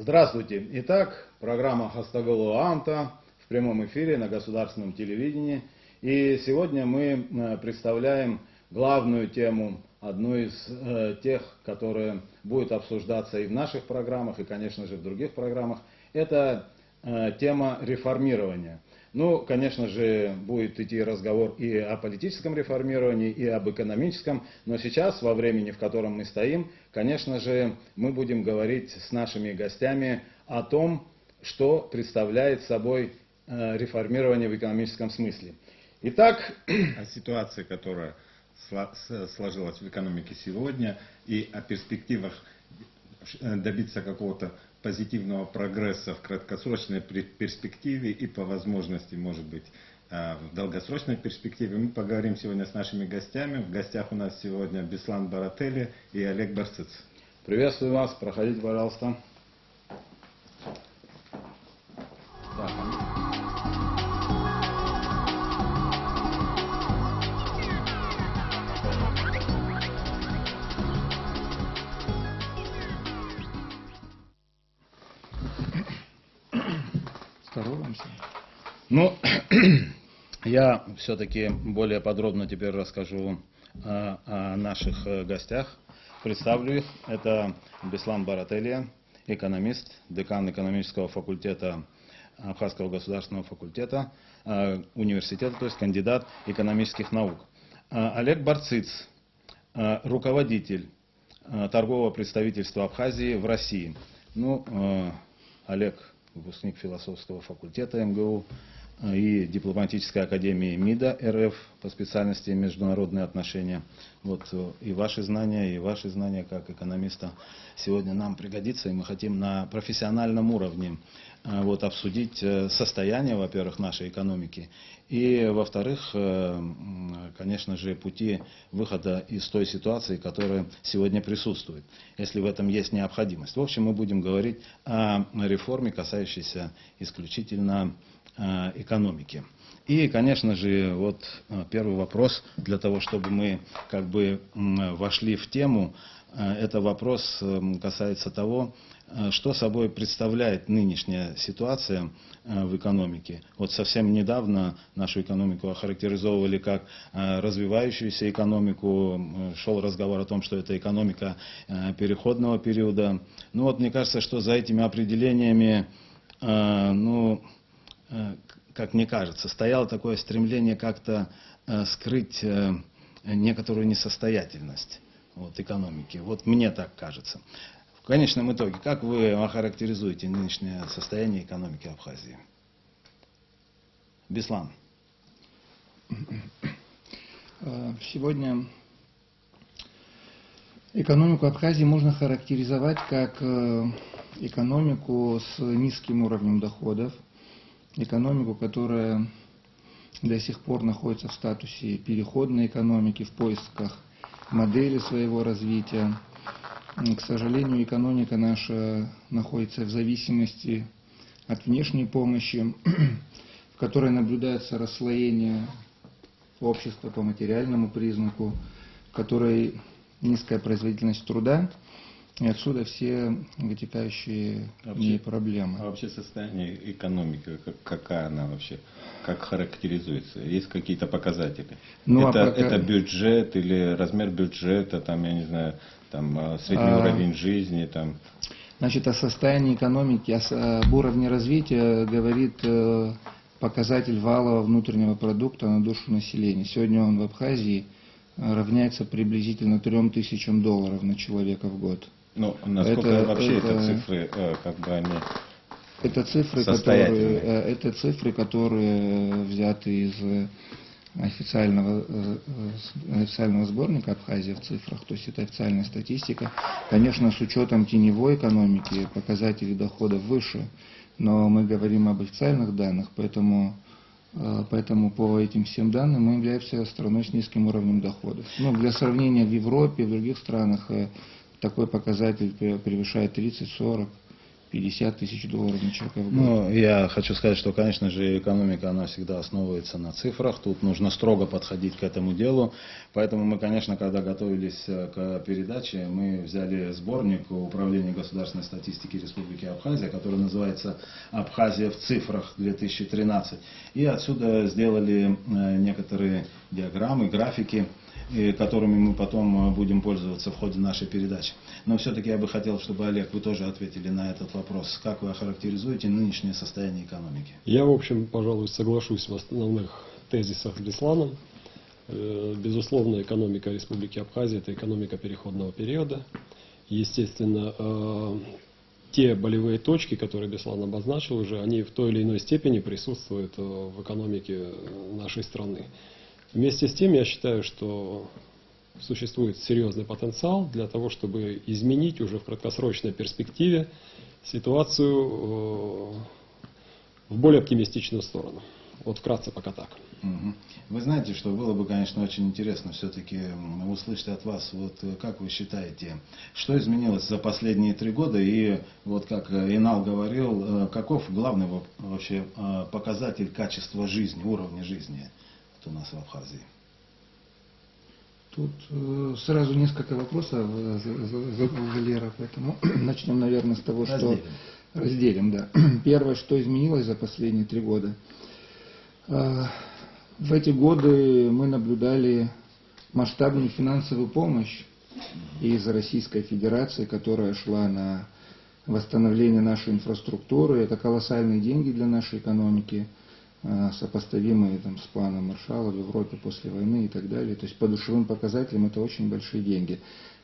Здравствуйте. Итак, программа «Хастаголу Анта» в прямом эфире на государственном телевидении. И сегодня мы представляем главную тему, одну из тех, которая будет обсуждаться и в наших программах, и, конечно же, в других программах. Это тема реформирования. Ну, конечно же, будет идти разговор и о политическом реформировании, и об экономическом, но сейчас, во времени, в котором мы стоим, конечно же, мы будем говорить с нашими гостями о том, что представляет собой реформирование в экономическом смысле. Итак, о ситуации, которая сложилась в экономике сегодня, и о перспективах добиться какого-то позитивного прогресса в краткосрочной перспективе и по возможности, может быть, в долгосрочной перспективе. Мы поговорим сегодня с нашими гостями. В гостях у нас сегодня Беслан Баратели и Олег Барциц. Приветствую вас, проходите, пожалуйста. Ну, я все-таки более подробно теперь расскажу о наших гостях. Представлю их. Это Беслан Баратели, экономист, декан экономического факультета Абхазского государственного факультета, университета, то есть кандидат экономических наук. Олег Барциц, руководитель торгового представительства Абхазии в России. Ну, Олег выпускник философского факультета МГУ и дипломатической академии МИДа РФ по специальности международные отношения. Вот и ваши знания как экономиста сегодня нам пригодится, и мы хотим на профессиональном уровне обсудить состояние, во-первых, нашей экономики, и, во-вторых, конечно же, пути выхода из той ситуации, которая сегодня присутствует, если в этом есть необходимость. В общем, мы будем говорить о реформе, касающейся исключительно экономики. И, конечно же, вот первый вопрос, для того, чтобы мы вошли в тему, это вопрос касается того, что собой представляет нынешняя ситуация в экономике. Вот совсем недавно нашу экономику охарактеризовывали как развивающуюся экономику, шел разговор о том, что это экономика переходного периода. Ну вот мне кажется, что за этими определениями, как мне кажется, стояло такое стремление как-то скрыть некоторую несостоятельность экономики. Вот мне так кажется. В конечном итоге, как вы охарактеризуете нынешнее состояние экономики Абхазии? Беслан. Сегодня экономику Абхазии можно характеризовать как экономику с низким уровнем доходов, экономику, которая до сих пор находится в статусе переходной экономики, в поисках модели своего развития. К сожалению, экономика наша находится в зависимости от внешней помощи, в которой наблюдается расслоение общества по материальному признаку, в которой низкая производительность труда, и отсюда все вытекающие проблемы. А вообще состояние экономики, какая она вообще, как характеризуется? Есть какие-то показатели? Это бюджет или размер бюджета, там, я не знаю, там, средний уровень жизни? Там. Значит, о состоянии экономики, об уровне развития говорит показатель валового внутреннего продукта на душу населения. Сегодня он в Абхазии равняется приблизительно $3000 на человека в год. Ну, насколько это цифры, они это цифры, которые взяты из официального сборника Абхазия в цифрах, то есть это официальная статистика. Конечно, с учетом теневой экономики показатели доходов выше, но мы говорим об официальных данных, поэтому по этим всем данным мы являемся страной с низким уровнем доходов. Ну, для сравнения, в Европе, в других странах такой показатель превышает 30, 40, 50 тысяч долларов на человека в год. Ну, я хочу сказать, что, конечно же, экономика, она всегда основывается на цифрах. Тут нужно строго подходить к этому делу. Поэтому мы, конечно, когда готовились к передаче, мы взяли сборник Управления государственной статистики Республики Абхазия, который называется «Абхазия в цифрах 2013». И отсюда сделали некоторые диаграммы, графики, которыми мы потом будем пользоваться в ходе нашей передачи. Но все-таки я бы хотел, чтобы, Олег, вы тоже ответили на этот вопрос. Как вы охарактеризуете нынешнее состояние экономики? Я, в общем, пожалуй, соглашусь в основных тезисах с Бесланом. Безусловно, экономика Республики Абхазия – это экономика переходного периода. Естественно, те болевые точки, которые Беслан обозначил уже, они в той или иной степени присутствуют в экономике нашей страны. Вместе с тем, я считаю, что существует серьезный потенциал для того, чтобы изменить уже в краткосрочной перспективе ситуацию в более оптимистичную сторону. Вот вкратце пока так. Вы знаете, что было бы, конечно, очень интересно все-таки услышать от вас, вот как вы считаете, что изменилось за последние 3 года, и вот как Инал говорил, каков главный вообще показатель качества жизни, уровня жизни у нас в Абхазии? Тут сразу несколько вопросов Валера, поэтому начнем, наверное, с того, что разделим. Да. Первое, что изменилось за последние 3 года. В эти годы мы наблюдали масштабную финансовую помощь из Российской Федерации, которая шла на восстановление нашей инфраструктуры. Это колоссальные деньги для нашей экономики, сопоставимые там, с планом Маршалла в Европе после войны и так далее. То есть по душевым показателям это очень большие деньги.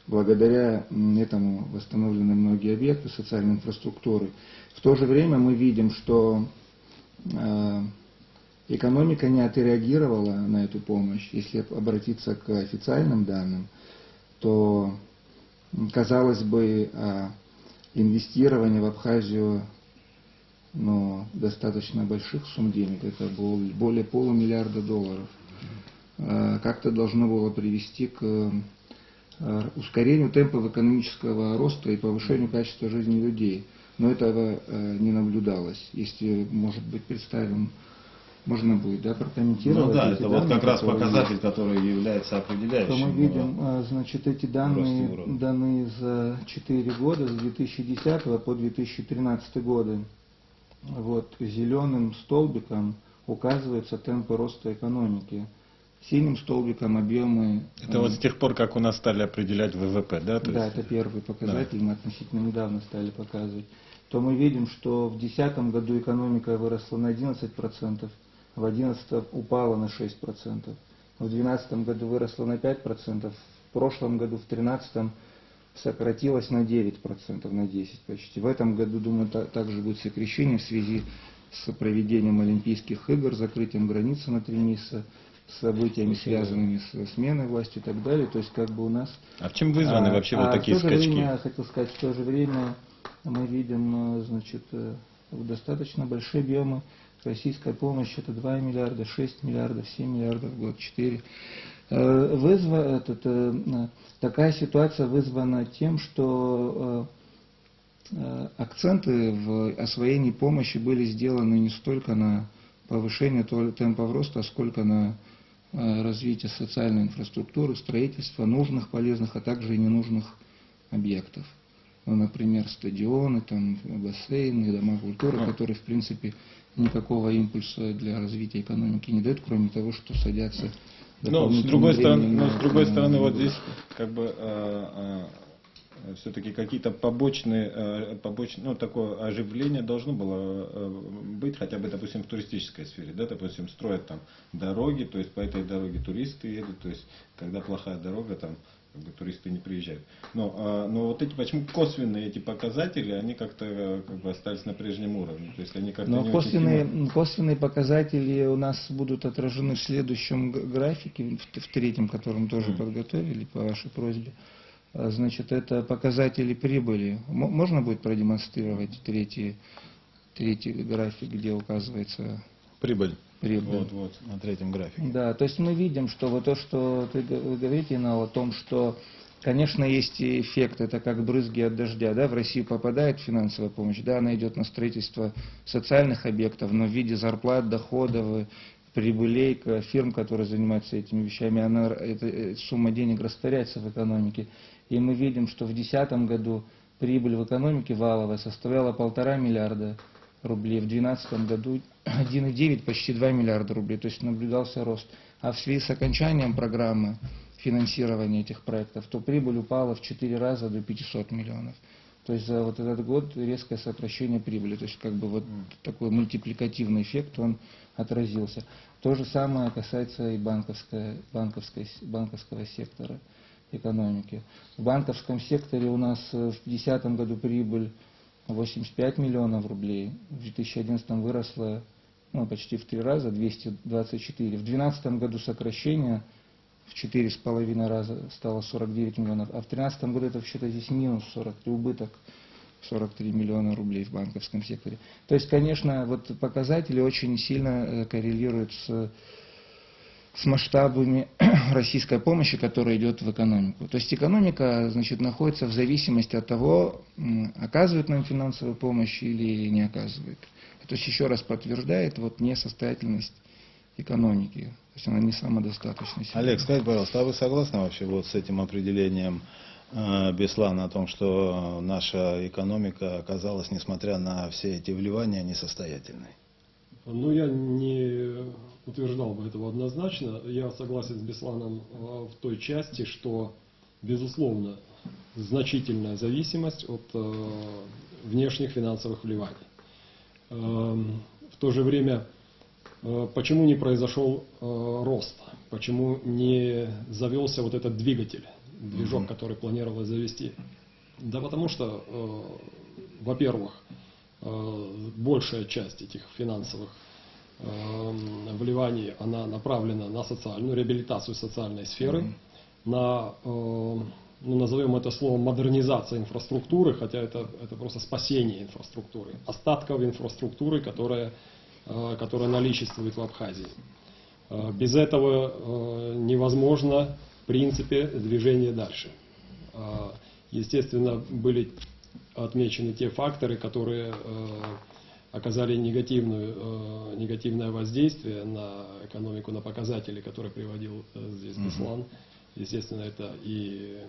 Благодаря этому восстановлены многие объекты социальной инфраструктуры. В то же время мы видим, что экономика не отреагировала на эту помощь. Если обратиться к официальным данным, то, казалось бы, инвестирование в Абхазию достаточно больших сумм денег, это более $500 миллиарда, как-то должно было привести к ускорению темпов экономического роста и повышению качества жизни людей. Но этого не наблюдалось. Если, может быть, представим, можно будет, да, прокомментировать. Ну да, эти это данные, вот как раз показатель, который является определяющим. То мы видим, значит, эти данные даны за 4 года, с 2010 по 2013 годы. Вот зеленым столбиком указываются темпы роста экономики. Синим столбиком объемы. Это вот с тех пор, как у нас стали определять ВВП, да? Да, это первый показатель, мы относительно недавно стали показывать. То мы видим, что в 2010 году экономика выросла на 11%, в 2011 упала на 6%, в 2012 году выросла на 5%, в прошлом году, в 2013 сократилась на 9%, на 10% почти. В этом году, думаю, также будет сокращение в связи с проведением Олимпийских игр, закрытием границы на 3 месяца, с событиями, связанными с сменой власти и так далее. То есть как бы у нас... А в чем вызваны вообще вот такие в то же скачки? Время, хотел сказать, в то же время мы видим, значит, достаточно большие объемы российской помощи. Это 2 миллиарда, 6 миллиардов, 7 миллиардов в год, 4. Такая ситуация вызвана тем, что акценты в освоении помощи были сделаны не столько на повышение темпов роста, сколько на развитие социальной инфраструктуры, строительства нужных, полезных, а также и ненужных объектов. Ну, например, стадионы, там, бассейны, дома культуры, которые, в принципе, никакого импульса для развития экономики не дают, кроме того, что садятся... Ну, с другой стороны, вот здесь как бы все-таки какие-то побочные, ну, такое оживление должно было быть, хотя бы, допустим, в туристической сфере, да, допустим, строят там дороги, то есть по этой дороге туристы едут, то есть когда плохая дорога, там как бы туристы не приезжают. Но вот эти, почему косвенные эти показатели, они как-то как бы остались на прежнем уровне, то есть они как-то но не косвенные показатели у нас будут отражены в следующем графике, в третьем, который мы тоже подготовили по вашей просьбе. Значит, это показатели прибыли. Можно будет продемонстрировать третий график, где указывается Прибыль. Прибыль. Вот, на третьем графике. Да, то есть мы видим, что вот то, что вы говорите, Инал, о том, что Конечно, есть и эффект, это как брызги от дождя, да, в Россию попадает финансовая помощь, да, она идет на строительство социальных объектов, но в виде зарплат, доходов, прибылей фирм, которые занимаются этими вещами, эта сумма денег растворяется в экономике. И мы видим, что в 2010 году прибыль в экономике валовая составляла 1,5 миллиарда рублей, в 2012 году 1,9, почти 2 миллиарда рублей, то есть наблюдался рост. А в связи с окончанием программы финансирования этих проектов, то прибыль упала в 4 раза до 500 миллионов. То есть за вот этот год резкое сокращение прибыли, то есть как бы вот такой мультипликативный эффект, он отразился. То же самое касается и банковского сектора экономики. В банковском секторе у нас в 2010 году прибыль 85 миллионов рублей, в 2011 выросла почти в 3 раза, 224. В 2012 году сокращение в 4,5 раза стало 49 миллионов, а в 2013 году это вообще-то здесь минус 43, убыток 43 миллиона рублей в банковском секторе. То есть, конечно, вот показатели очень сильно коррелируют с масштабами российской помощи, которая идет в экономику. То есть экономика, значит, находится в зависимости от того, оказывает нам финансовую помощь или не оказывает. То есть еще раз подтверждает вот несостоятельность экономики. То есть она не самодостаточна. Олег, скажите, пожалуйста, а вы согласны вообще вот с этим определением Беслана о том, что наша экономика оказалась, несмотря на все эти вливания, несостоятельной? Ну, я не утверждал бы этого однозначно. Я согласен с Бесланом в той части, что, безусловно, значительная зависимость от внешних финансовых вливаний. В то же время, почему не произошел рост? Почему не завелся вот этот двигатель, движок, который планировалось завести? Да потому что, во-первых, большая часть этих финансовых вливаний, она направлена на социальную реабилитацию социальной сферы, на, назовем это словом, модернизация инфраструктуры, хотя это просто спасение инфраструктуры, остатков инфраструктуры, которая наличествует в Абхазии. Без этого невозможно, в принципе, движение дальше. Естественно, были отмечены те факторы, которые оказали негативное воздействие на экономику, на показатели, которые приводил здесь Беслан. Естественно, это и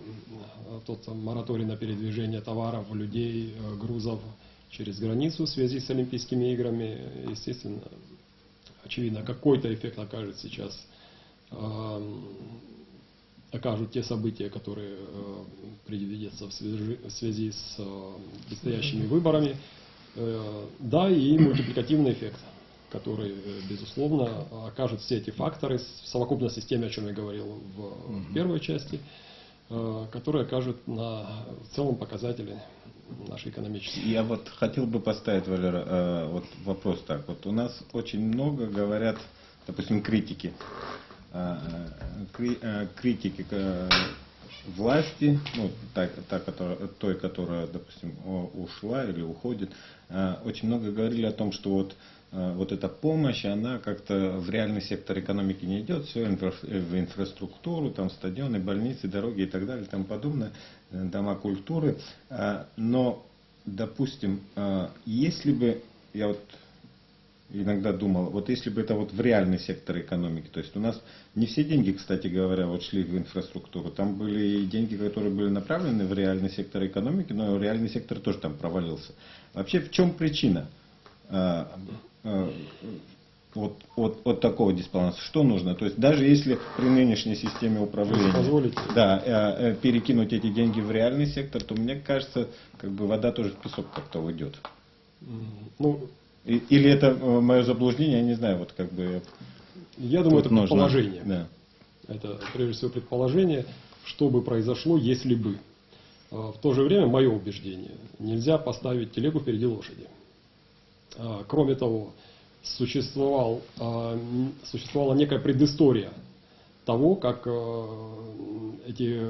тот мораторий на передвижение товаров, людей, грузов через границу в связи с Олимпийскими играми. Естественно, очевидно, какой-то эффект окажет сейчас, окажут те события, которые предвидятся в связи с предстоящими выборами. Да, и мультипликативный эффект, который, безусловно, окажут все эти факторы в совокупности с теми, о чем я говорил в первой части, которые окажут на целом показатели нашей экономической. Я вот хотел бы поставить, Валера, вот вопрос так. Вот у нас очень много говорят, допустим, критики власти, той, которая, допустим, ушла или уходит, очень много говорили о том, что вот эта помощь, она как-то в реальный сектор экономики не идет, все в инфраструктуру, там стадионы, больницы, дороги и так далее, и тому подобное, дома культуры. Но, допустим, если бы, я вот иногда думал, вот если бы это вот в реальный сектор экономики, то есть у нас не все деньги, кстати говоря, вот шли в инфраструктуру, там были и деньги, которые были направлены в реальный сектор экономики, но реальный сектор тоже там провалился. Вообще в чем причина вот такого дисбаланса? Что нужно? То есть даже если при нынешней системе управления перекинуть эти деньги в реальный сектор, то мне кажется, как бы вода тоже в песок как-то уйдет. Или это мое заблуждение, я не знаю, вот как бы... Я думаю, это предположение. Да. Это, прежде всего, предположение, что бы произошло, если бы. В то же время, мое убеждение, нельзя поставить телегу впереди лошади. Кроме того, существовала некая предыстория того, как эти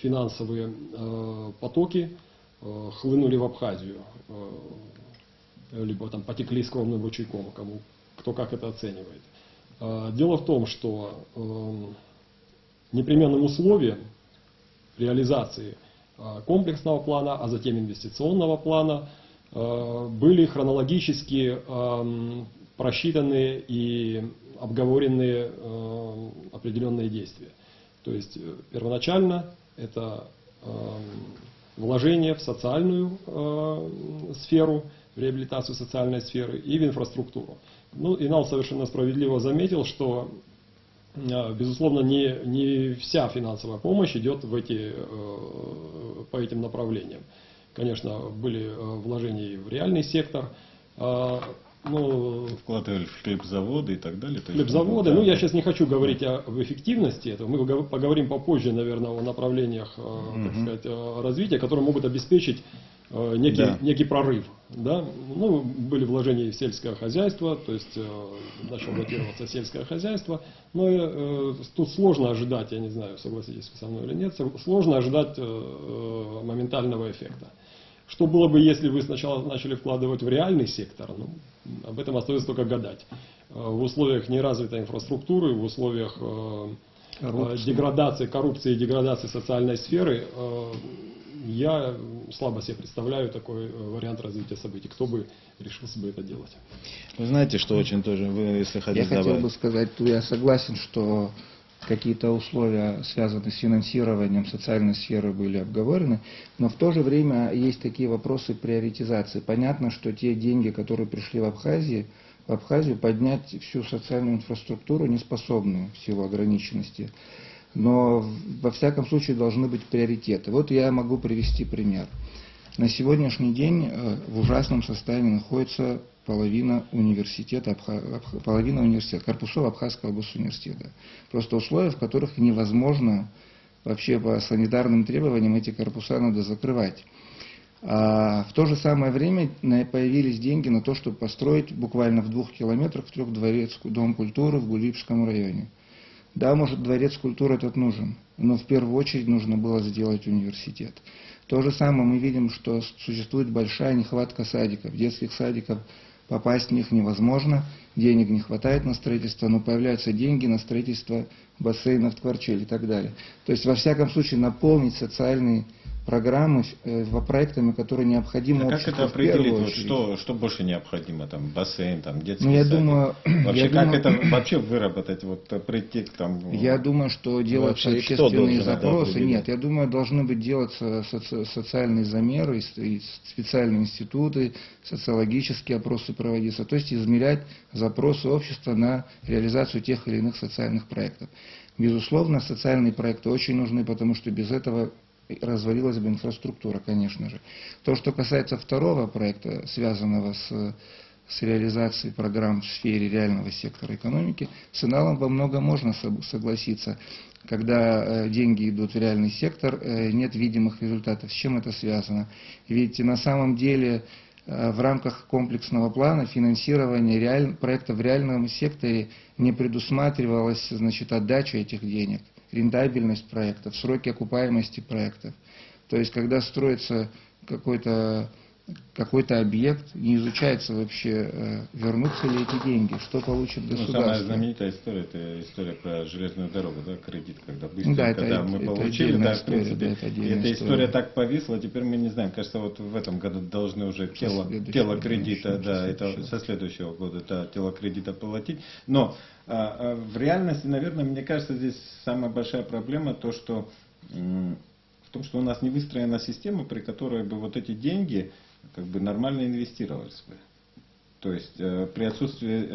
финансовые потоки хлынули в Абхазию. Либо там потекли скромным ручейком, кто как это оценивает. Дело в том, что непременным условием реализации комплексного плана, а затем инвестиционного плана, были хронологически просчитаны и обговорены определенные действия. То есть первоначально это вложение в социальную сферу, в реабилитацию социальной сферы и в инфраструктуру. Ну, Инал совершенно справедливо заметил, что, безусловно, не вся финансовая помощь идет по этим направлениям. Конечно, были вложения и в реальный сектор. Вкладывали в хлебзаводы и так далее. Хлебзаводы. Я сейчас не хочу говорить об эффективности этого. Мы поговорим попозже, наверное, о направлениях так сказать, развития, которые могут обеспечить некий прорыв. Да? Были вложения и в сельское хозяйство, то есть начало датироваться сельское хозяйство. Но тут сложно ожидать, я не знаю, согласитесь вы со мной или нет, сложно ожидать моментального эффекта. Что было бы, если вы сначала начали вкладывать в реальный сектор? Об этом остается только гадать. В условиях неразвитой инфраструктуры, в условиях деградации, коррупции и деградации социальной сферы, я слабо себе представляю такой вариант развития событий. Кто бы решился бы это делать? Вы знаете, что очень тоже, вы, если хотите Я хотел бы сказать, я согласен, что какие-то условия, связанные с финансированием социальной сферы, были обговорены, но в то же время есть такие вопросы приоритизации. Понятно, что те деньги, которые пришли в Абхазию поднять всю социальную инфраструктуру не способны в силу ограниченности. Но во всяком случае должны быть приоритеты. Вот я могу привести пример. На сегодняшний день в ужасном состоянии находится половина университета, корпусов Абхазского госуниверситета. Просто условия, в которых невозможно вообще по санитарным требованиям эти корпуса надо закрывать. А в то же самое время появились деньги на то, чтобы построить буквально в 2 километрах трехдворецкий дом культуры в Гулибском районе. Да, может, дворец культуры этот нужен, но в первую очередь нужно было сделать университет. То же самое мы видим, что существует большая нехватка садиков, детских садиков. Попасть в них невозможно, денег не хватает на строительство, но появляются деньги на строительство бассейнов, Творчель и так далее. То есть, во всяком случае, наполнить социальные программы проектами, которые необходимы обществу. Как это определить? Что больше необходимо? Там, бассейн, детский я садик? Думаю, это вообще выработать, прийти к тому? Я думаю, что делаются общественные запросы. Нет, я думаю, должны быть делаться социальные замеры, и специальные институты, социологические опросы проводиться. То есть измерять запросы общества на реализацию тех или иных социальных проектов. Безусловно, социальные проекты очень нужны, потому что без этого развалилась бы инфраструктура, конечно же. То, что касается второго проекта, связанного с реализацией программ в сфере реального сектора экономики, с Иналом во многом можно согласиться. Когда деньги идут в реальный сектор, нет видимых результатов. С чем это связано? Ведь на самом деле в рамках комплексного плана финансирования проекта в реальном секторе не предусматривалась, отдача этих денег, рентабельность проектов, сроки окупаемости проектов. То есть, когда строится какой-то объект, не изучается вообще, вернутся ли эти деньги, что получит государство. Самая знаменитая история, это история про железную дорогу, кредит, когда быстро, мы получили, в принципе, эта история так повисла, теперь мы не знаем, кажется, вот в этом году должны уже тело кредита, это со следующего года, тело кредита платить, но в реальности, наверное, мне кажется, здесь самая большая проблема в том, что у нас не выстроена система, при которой бы вот эти деньги нормально инвестировались бы. То есть при отсутствии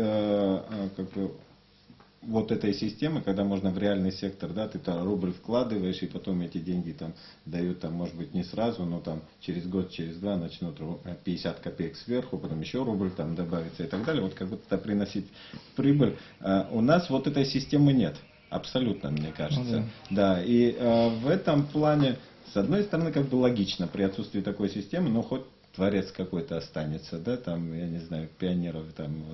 вот этой системы, когда можно в реальный сектор, ты рубль вкладываешь, и потом эти деньги дают, может быть, не сразу, но через год, через два начнут 50 копеек сверху, потом еще рубль добавится и так далее, как будто приносить прибыль. У нас вот этой системы нет. Абсолютно, мне кажется. Да, и в этом плане, с одной стороны, логично при отсутствии такой системы, но хоть дворец какой-то останется, я не знаю, пионеров,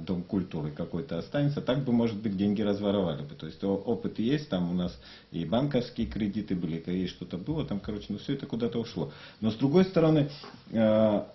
дом культуры какой-то останется, так бы, может быть, деньги разворовали бы. То есть опыт есть, у нас и банковские кредиты были, и что-то было, все это куда-то ушло. Но с другой стороны, то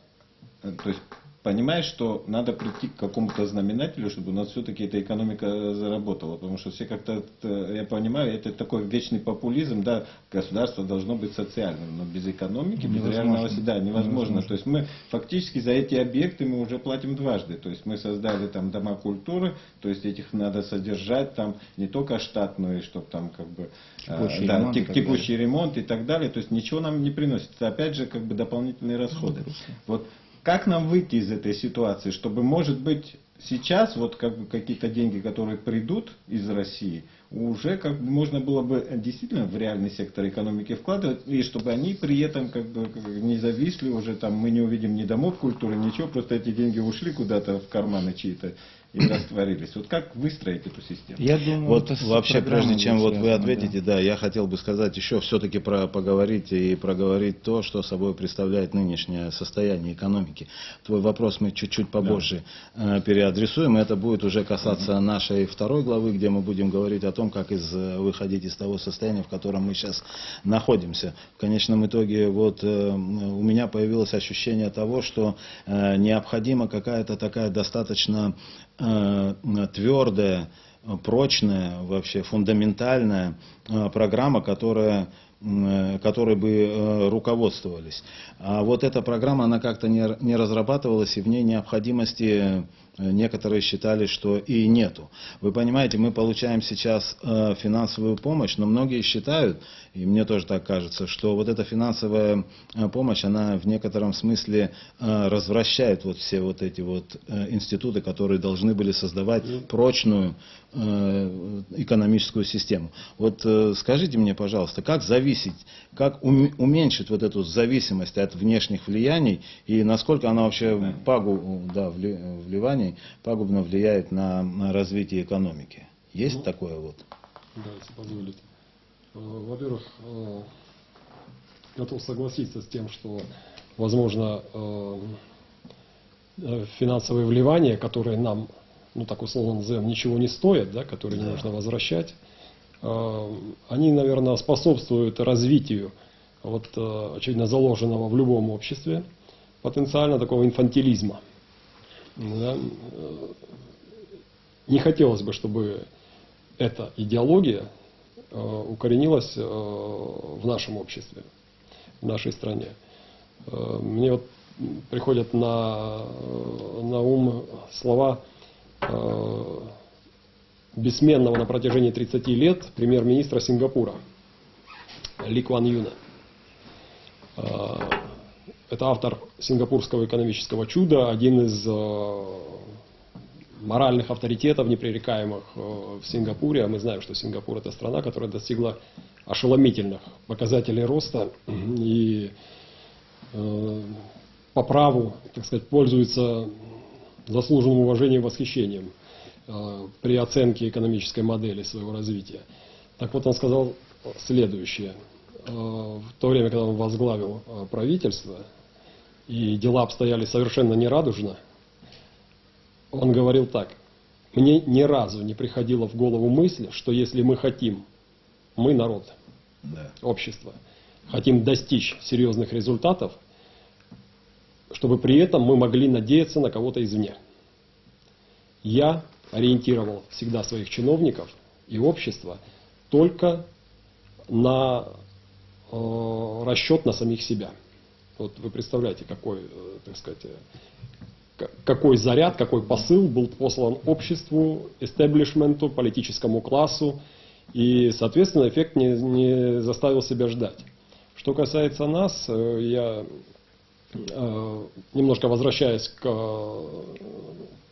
есть понимаешь, что надо прийти к какому-то знаменателю, чтобы у нас все-таки эта экономика заработала. Потому что все как-то, я понимаю, это такой вечный популизм, да, государство должно быть социальным, но без экономики, без реального седа невозможно. То есть мы фактически за эти объекты мы уже платим дважды. То есть мы создали там дома культуры, то есть этих надо содержать там не только штатные, чтобы там как бы текущий ремонт и так далее. То есть ничего нам не приносит. Это опять же как бы дополнительные расходы. Вот как нам выйти из этой ситуации, чтобы, может быть, сейчас вот как бы какие-то деньги, которые придут из России, уже как бы можно было бы действительно в реальный сектор экономики вкладывать, и чтобы они при этом как бы не зависли уже, там мы не увидим ни домов культуры, ничего, просто эти деньги ушли куда-то в карманы чьи-то и растворились. Вот как выстроить эту систему? Я думаю, вот вообще, прежде чем вот вы ответите, да, я хотел бы сказать еще все-таки поговорить и проговорить то, что собой представляет нынешнее состояние экономики. Твой вопрос мы чуть-чуть побольше переадресуем, и это будет уже касаться нашей второй главы, где мы будем говорить о том, как выходить из того состояния, в котором мы сейчас находимся. В конечном итоге вот у меня появилось ощущение того, что необходима какая-то такая достаточно твердая, прочная, вообще фундаментальная программа, которой бы руководствовались. А вот эта программа, она как-то не разрабатывалась, и в ней необходимости некоторые считали, что и нету. Вы понимаете, мы получаем сейчас финансовую помощь, но многие считают, и мне тоже так кажется, что вот эта финансовая помощь, она в некотором смысле развращает вот все вот эти вот институты, которые должны были создавать прочную экономическую систему. Вот скажите мне, пожалуйста, как уменьшить вот эту зависимость от внешних влияний, и насколько она вообще пагубно влияет на развитие экономики? Есть такое вот? Да, если позволите. Во-первых, готов согласиться с тем, что, возможно, финансовые вливания, которые нам, ну так условно назовем, ничего не стоят, да, которые не нужно возвращать, они, наверное, способствуют развитию, вот, очевидно, заложенного в любом обществе потенциально такого инфантилизма. Да? Не хотелось бы, чтобы эта идеология укоренилась в нашем обществе, в нашей стране. Мне вот приходят на ум слова бессменного на протяжении 30 лет премьер-министра Сингапура Ли Куан Юна. Это автор сингапурского экономического чуда, один из моральных авторитетов, непререкаемых в Сингапуре. А мы знаем, что Сингапур — это страна, которая достигла ошеломительных показателей роста и по праву, так сказать, пользуется заслуженным уважением и восхищением при оценке экономической модели своего развития. Так вот, он сказал следующее. В то время, когда он возглавил правительство, и дела обстояли совершенно нерадужно, он говорил так: мне ни разу не приходило в голову мысль, что если мы хотим, мы народ, общество, хотим достичь серьезных результатов, чтобы при этом мы могли надеяться на кого-то извне. Я ориентировал всегда своих чиновников и общество только на расчет на самих себя. Вот вы представляете, какой, так сказать, какой заряд, какой посыл был послан обществу, эстеблишменту, политическому классу, и, соответственно, эффект не заставил себя ждать. Что касается нас, я, немножко возвращаясь к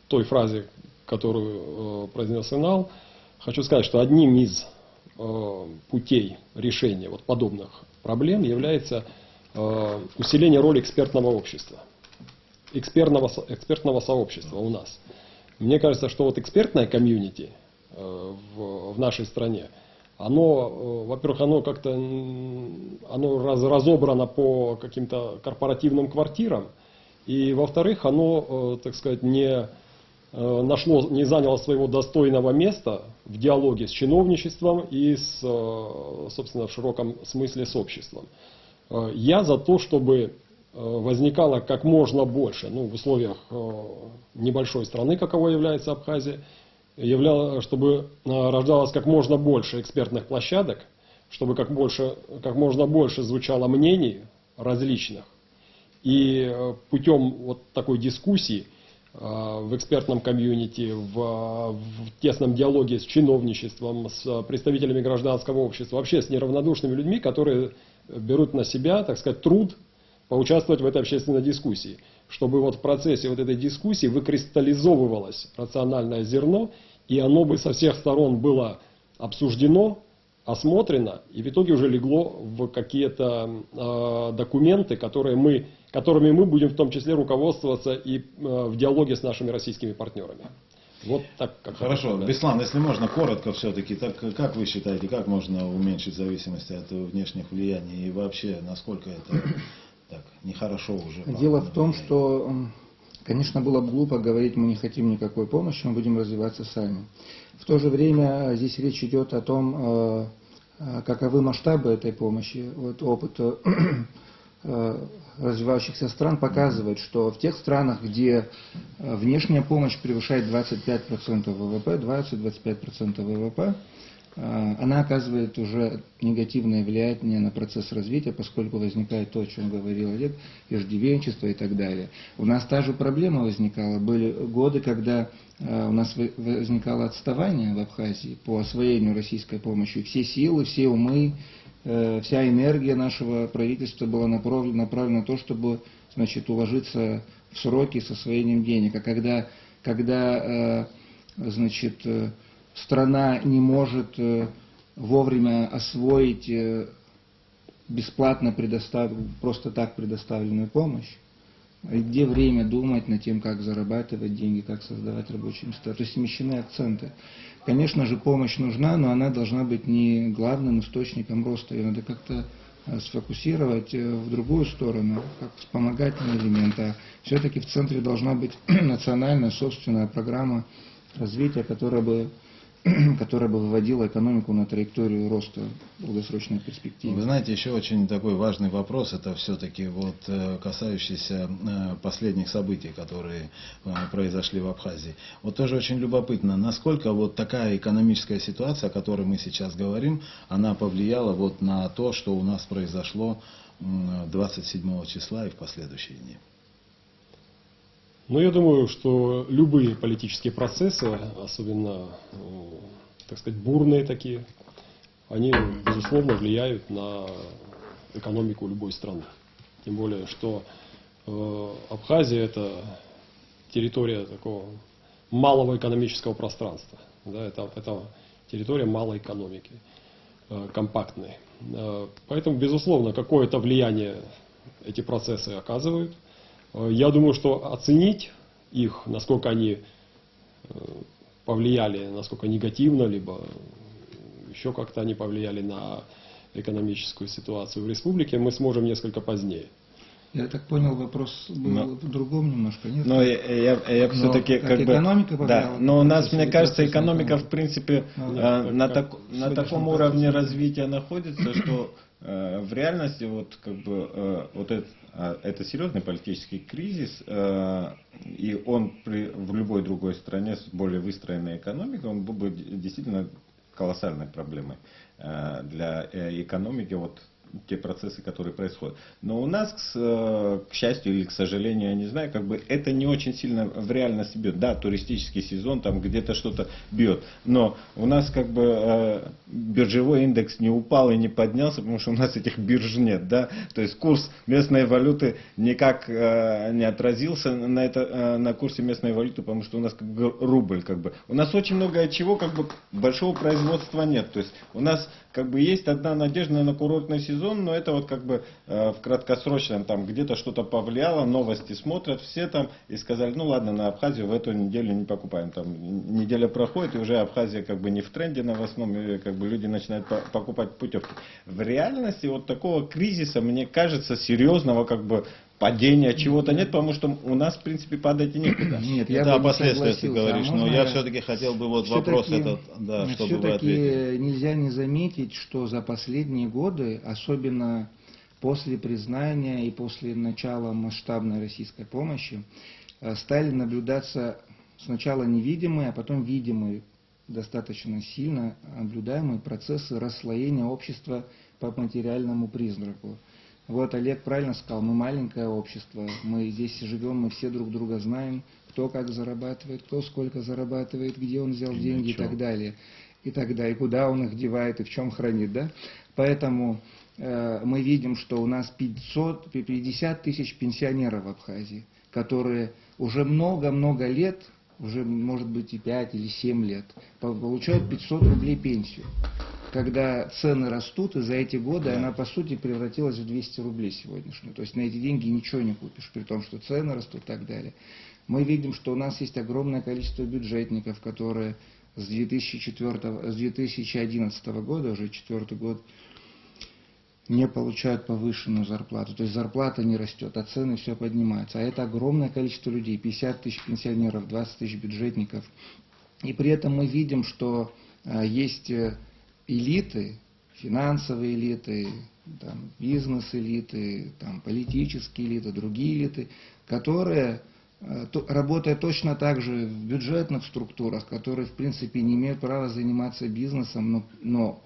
той фразе, которую произнес Инал, хочу сказать, что одним из путей решения вот подобных проблем является усиление роли экспертного общества, экспертного сообщества у нас. Мне кажется, что вот экспертное комьюнити в нашей стране, оно, во-первых, оно как-то разобрано по каким-то корпоративным квартирам, и, во-вторых, оно, так сказать, не заняло своего достойного места в диалоге с чиновничеством и, собственно, в широком смысле с обществом. Я за то, чтобы возникало как можно больше, ну, в условиях небольшой страны, каковой является Абхазия, чтобы рождалось как можно больше экспертных площадок, чтобы как можно больше звучало мнений различных. И путем вот такой дискуссии в экспертном комьюнити, в тесном диалоге с чиновничеством, с представителями гражданского общества, вообще с неравнодушными людьми, которые берут на себя, так сказать, труд поучаствовать в этой общественной дискуссии, чтобы вот в процессе вот этой дискуссии выкристаллизовывалось рациональное зерно, и оно бы со всех сторон было обсуждено, осмотрено, и в итоге уже легло в какие-то документы, которыми мы будем в том числе руководствоваться и в диалоге с нашими российскими партнерами. Вот так. Хорошо, Беслан, если можно, коротко все-таки, так как вы считаете, как можно уменьшить зависимость от внешних влияний и вообще, насколько это так нехорошо уже? Дело в том, что, конечно, было бы глупо говорить, мы не хотим никакой помощи, мы будем развиваться сами. В то же время здесь речь идет о том, каковы масштабы этой помощи. Вот опыт развивающихся стран показывает, что в тех странах, где внешняя помощь превышает 25% ВВП, 20-25% ВВП, она оказывает уже негативное влияние на процесс развития, поскольку возникает то, о чем говорил Олег, иждивенчество и так далее. У нас та же проблема возникала. Были годы, когда у нас возникало отставание в Абхазии по освоению российской помощи. Все силы, все умы, вся энергия нашего правительства была направлена на то, чтобы, значит, уложиться в сроки с освоением денег. А когда значит, страна не может вовремя освоить бесплатно просто так предоставленную помощь, где время думать над тем, как зарабатывать деньги, как создавать рабочие места. То есть смещены акценты. Конечно же, помощь нужна, но она должна быть не главным источником роста. Ее надо как-то сфокусировать в другую сторону, как вспомогательный элемент. А все-таки в центре должна быть национальная собственная программа развития, которая бы выводила экономику на траекторию роста в долгосрочной перспективе. Вы знаете, еще очень такой важный вопрос, это все-таки вот касающийся последних событий, которые произошли в Абхазии. Вот тоже очень любопытно, насколько вот такая экономическая ситуация, о которой мы сейчас говорим, она повлияла вот на то, что у нас произошло 27 числа и в последующие дни. Ну, я думаю, что любые политические процессы, особенно, так сказать, бурные такие, они, безусловно, влияют на экономику любой страны. Тем более, что Абхазия – это территория такого малого экономического пространства. Да, это территория малой экономики, компактной. Поэтому, безусловно, какое-то влияние эти процессы оказывают. Я думаю, что оценить их, насколько они повлияли, насколько негативно, либо еще как-то они повлияли на экономическую ситуацию в республике, мы сможем несколько позднее. Я так понял, вопрос был в другом немножко, нет? Но я все-таки как бы... Экономика да, но у нас, мне кажется, экономика, в принципе, на таком уровне развития находится, что в реальности вот как бы вот это серьезный политический кризис, и он в любой другой стране с более выстроенной экономикой, он был бы действительно колоссальной проблемой для экономики, вот те процессы, которые происходят. Но у нас, к счастью или к сожалению, я не знаю, как бы это не очень сильно в реальности бьет. Да, туристический сезон, там где-то что-то бьет. Но у нас как бы биржевой индекс не упал и не поднялся, потому что у нас этих бирж нет. Да? То есть курс местной валюты никак не отразился на курсе местной валюты, потому что у нас как бы рубль. Как бы. У нас очень много чего, как бы большого производства нет. То есть у нас как бы есть одна надежда на курортный сезон, но это вот как бы в краткосрочном там где-то что-то повлияло, новости смотрят все там и сказали, ну ладно, на Абхазию в эту неделю не покупаем. Там неделя проходит, и уже Абхазия как бы не в тренде новостном, и как бы люди начинают покупать путевки. В реальности вот такого кризиса, мне кажется, серьезного как бы падения чего-то нет, потому что у нас, в принципе, падать и некуда. Нет, это о последствиях ты говоришь, но я все-таки хотел бы вот вопрос этот, да, чтобы вы ответили. Нельзя не заметить, что за последние годы, особенно после признания и после начала масштабной российской помощи стали наблюдаться сначала невидимые, а потом видимые, достаточно сильно наблюдаемые процессы расслоения общества по материальному признаку. Вот Олег правильно сказал, мы маленькое общество, мы здесь живем, мы все друг друга знаем, кто как зарабатывает, кто сколько зарабатывает, где он взял деньги и так далее. И тогда, и куда он их девает, и в чем хранит, да? Поэтому мы видим, что у нас 50 тысяч пенсионеров в Абхазии, которые уже много-много лет, уже может быть и 5 или 7 лет, получают 500 рублей пенсию. Когда цены растут, и за эти годы она по сути превратилась в 200 рублей сегодняшнюю. То есть на эти деньги ничего не купишь, при том, что цены растут и так далее. Мы видим, что у нас есть огромное количество бюджетников, которые с 2011 года, уже 4-й год, не получают повышенную зарплату. То есть зарплата не растет, а цены все поднимаются. А это огромное количество людей, 50 тысяч пенсионеров, 20 тысяч бюджетников. И при этом мы видим, что есть элиты, финансовые элиты, там, бизнес-элиты, там, политические элиты, другие элиты, которые, работая точно так же в бюджетных структурах, которые в принципе не имеют права заниматься бизнесом, но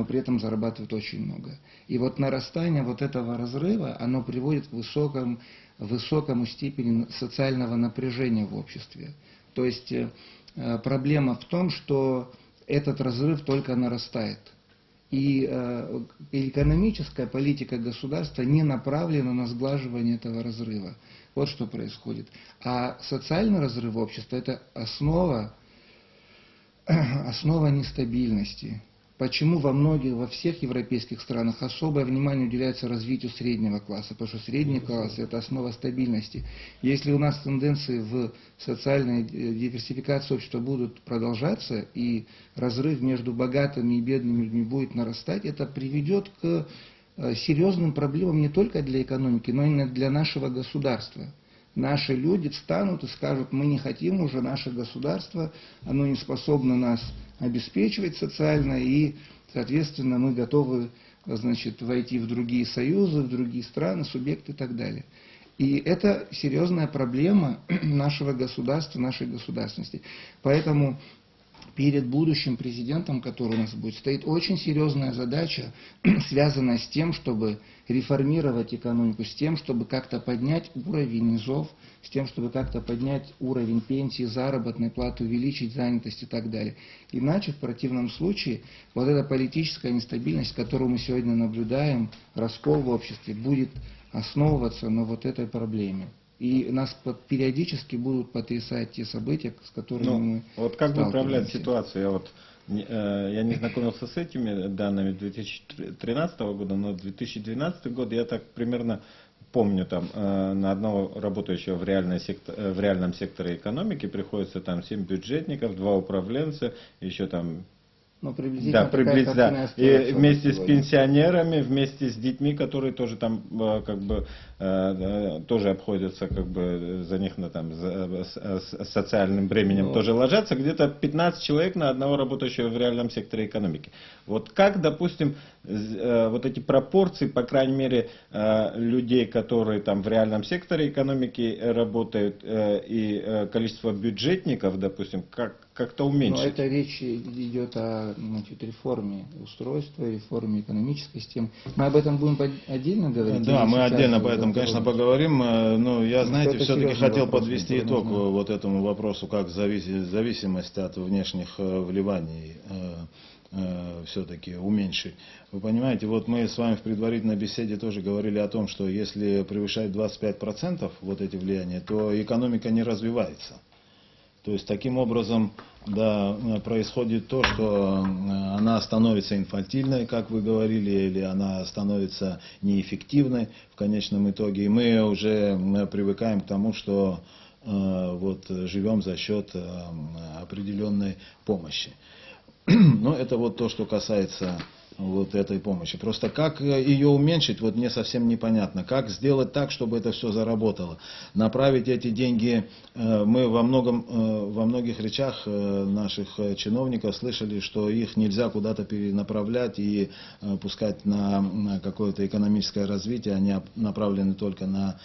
при этом зарабатывают очень много. И вот нарастание вот этого разрыва, оно приводит к высокому степени социального напряжения в обществе. То есть проблема в том, что этот разрыв только нарастает. И экономическая политика государства не направлена на сглаживание этого разрыва. Вот что происходит. А социальный разрыв общества – это основа нестабильности. Почему во всех европейских странах особое внимание уделяется развитию среднего класса? Потому что средний класс – это основа стабильности. Если у нас тенденции в социальной диверсификации общества будут продолжаться, и разрыв между богатыми и бедными людьми будет нарастать, это приведет к серьезным проблемам не только для экономики, но и для нашего государства. Наши люди встанут и скажут: мы не хотим уже наше государство, оно не способно нас обеспечивать социально, и, соответственно, мы готовы, значит, войти в другие союзы, в другие страны, субъекты и так далее. И это серьезная проблема нашего государства, нашей государственности. Поэтому перед будущим президентом, который у нас будет, стоит очень серьезная задача, связанная с тем, чтобы реформировать экономику, с тем, чтобы как-то поднять уровень низов, с тем, чтобы как-то поднять уровень пенсии, заработной платы, увеличить занятость и так далее. Иначе, в противном случае, вот эта политическая нестабильность, которую мы сегодня наблюдаем, раскол в обществе, будет основываться на вот этой проблеме. И нас периодически будут потрясать те события, с которыми мы вот как выправлять ситуацию? Я не знакомился с этими данными 2013 года, но 2012 год я так примерно помню, там на одного работающего в реальном секторе экономики приходится там 7 бюджетников, 2 управленца, еще там... Ну, приблизительно, да. И вместе с пенсионерами, вместе с детьми, которые тоже там как бы тоже обходятся, как бы за них с социальным бременем тоже ложатся, где-то 15 человек на одного работающего в реальном секторе экономики. Вот как, допустим, вот эти пропорции, по крайней мере, людей, которые там в реальном секторе экономики работают, и количество бюджетников, допустим, как-то уменьшить? Но это речь идет о реформе устройства, реформе экономической системы. Мы об этом будем отдельно говорить? Да, мы отдельно по этому, конечно, поговорим. Но я, знаете, все-таки хотел подвести итог вот этому вопросу, как зависимость от внешних вливаний все-таки уменьшить. Вы понимаете, вот мы с вами в предварительной беседе тоже говорили о том, что если превышает 25% вот эти влияния, то экономика не развивается. То есть таким образом, да, происходит то, что она становится инфантильной, как вы говорили, или она становится неэффективной в конечном итоге. И мы уже привыкаем к тому, что вот живем за счет определенной помощи. Но это вот то, что касается вот этой помощи. Просто как ее уменьшить, вот мне совсем непонятно. Как сделать так, чтобы это все заработало. Направить эти деньги, мы во многих речах наших чиновников слышали, что их нельзя куда-то перенаправлять и пускать на какое-то экономическое развитие, они направлены только на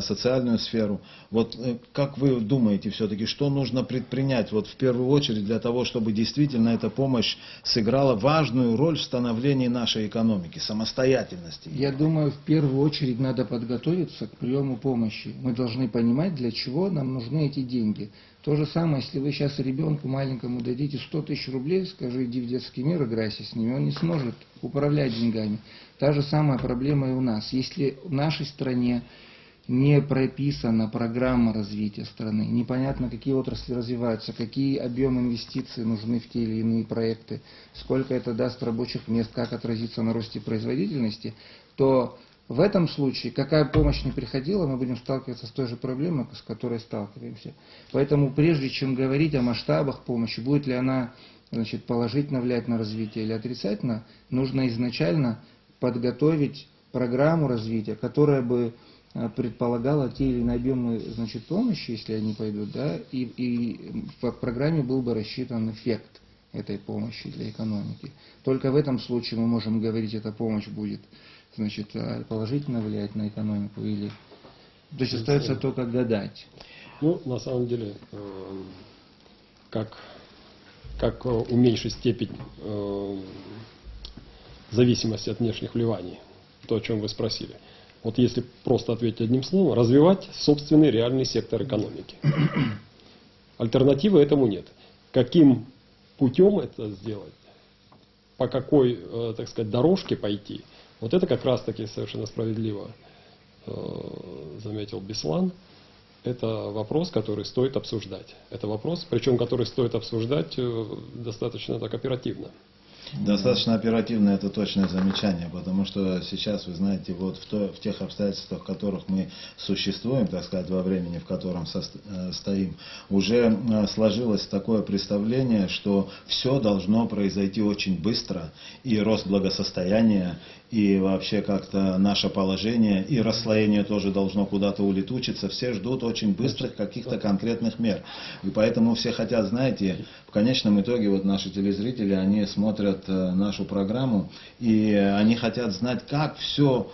социальную сферу. Вот как вы думаете все-таки, что нужно предпринять вот в первую очередь для того, чтобы действительно эта помощь сыграла важную роль в становлении нашей экономики, самостоятельности? Я думаю, в первую очередь надо подготовиться к приему помощи. Мы должны понимать, для чего нам нужны эти деньги. То же самое, если вы сейчас ребенку маленькому дадите 100 тысяч рублей, скажи, иди в детский мир, играйся с ними, он не сможет управлять деньгами. Та же самая проблема и у нас. Если в нашей стране не прописана программа развития страны, непонятно, какие отрасли развиваются, какие объемы инвестиций нужны в те или иные проекты, сколько это даст рабочих мест, как отразится на росте производительности, то в этом случае, какая помощь не приходила, мы будем сталкиваться с той же проблемой, с которой сталкиваемся. Поэтому прежде чем говорить о масштабах помощи, будет ли она, значит, положительно влиять на развитие или отрицательно, нужно изначально подготовить программу развития, которая бы предполагала те или иные объемы, значит, помощи, если они пойдут, да, и в программе был бы рассчитан эффект этой помощи для экономики. Только в этом случае мы можем говорить, эта помощь будет, значит, положительно влиять на экономику или... То есть остается только гадать. Ну, на самом деле, как уменьшить степень зависимости от внешних вливаний, то, о чем вы спросили. Вот если просто ответить одним словом, развивать собственный реальный сектор экономики. Альтернативы этому нет. Каким путем это сделать, по какой, так сказать, дорожке пойти, вот это как раз-таки совершенно справедливо заметил Беслан. Это вопрос, который стоит обсуждать. Это вопрос, причем который стоит обсуждать достаточно так оперативно. Достаточно оперативно, это точное замечание, потому что сейчас, вы знаете, вот в тех обстоятельствах, в которых мы существуем, так сказать, во времени, в котором стоим, уже сложилось такое представление, что все должно произойти очень быстро, и рост благосостояния, и вообще как-то наше положение, и расслоение тоже должно куда-то улетучиться. Все ждут очень быстрых каких-то конкретных мер. И поэтому все хотят, знаете, в конечном итоге вот наши телезрители, они смотрят нашу программу, и они хотят знать, как все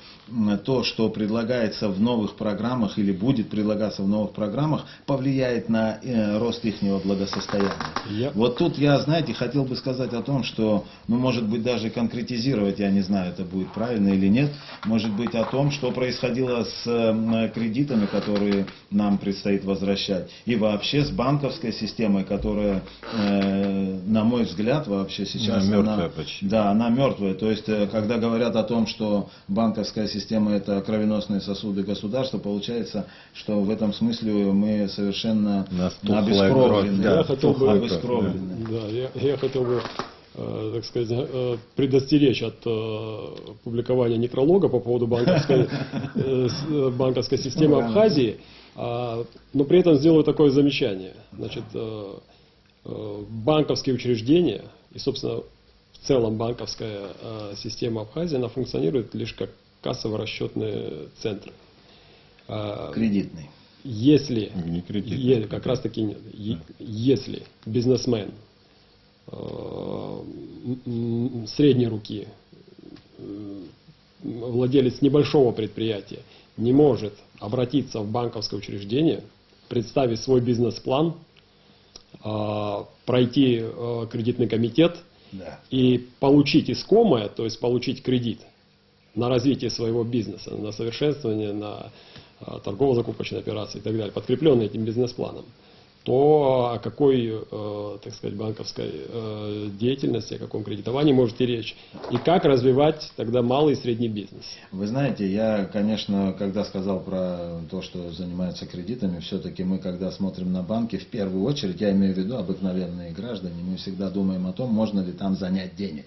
то, что предлагается в новых программах или будет предлагаться в новых программах, повлияет на рост их благосостояния. Вот тут я, знаете, хотел бы сказать о том, что, ну, может быть, даже конкретизировать, я не знаю, это будет правильно или нет, может быть, о том, что происходило с кредитами, которые нам предстоит возвращать, и вообще с банковской системой, которая, на мой взгляд, вообще сейчас... Она мертвая почти. Да, она мертвая. То есть, когда говорят о том, что банковская система — это кровеносные сосуды государства, получается, что в этом смысле мы совершенно обескровлены. Я хотел бы, Я хотел бы, так сказать, предостеречь от публикования некролога по поводу банковской системы Абхазии, но при этом сделаю такое замечание. Значит, банковские учреждения и, собственно, в целом банковская система Абхазии, она функционирует лишь как кассово-расчетные центры. Кредитный. Если, Не кредитный. как раз таки нет, если бизнесмен средней руки, владелец небольшого предприятия, не может обратиться в банковское учреждение, представить свой бизнес-план, пройти кредитный комитет, Да. и получить искомое, то есть получить кредит на развитие своего бизнеса, на совершенствование, на торгово-закупочные операции и так далее, подкрепленные этим бизнес-планом, то о какой, так сказать, банковской деятельности, о каком кредитовании может идти речь, и как развивать тогда малый и средний бизнес. Вы знаете, я, конечно, когда сказал про то, что занимаются кредитами, все-таки мы, когда смотрим на банки, в первую очередь, я имею в виду обыкновенные граждане, мы всегда думаем о том, можно ли там занять денег,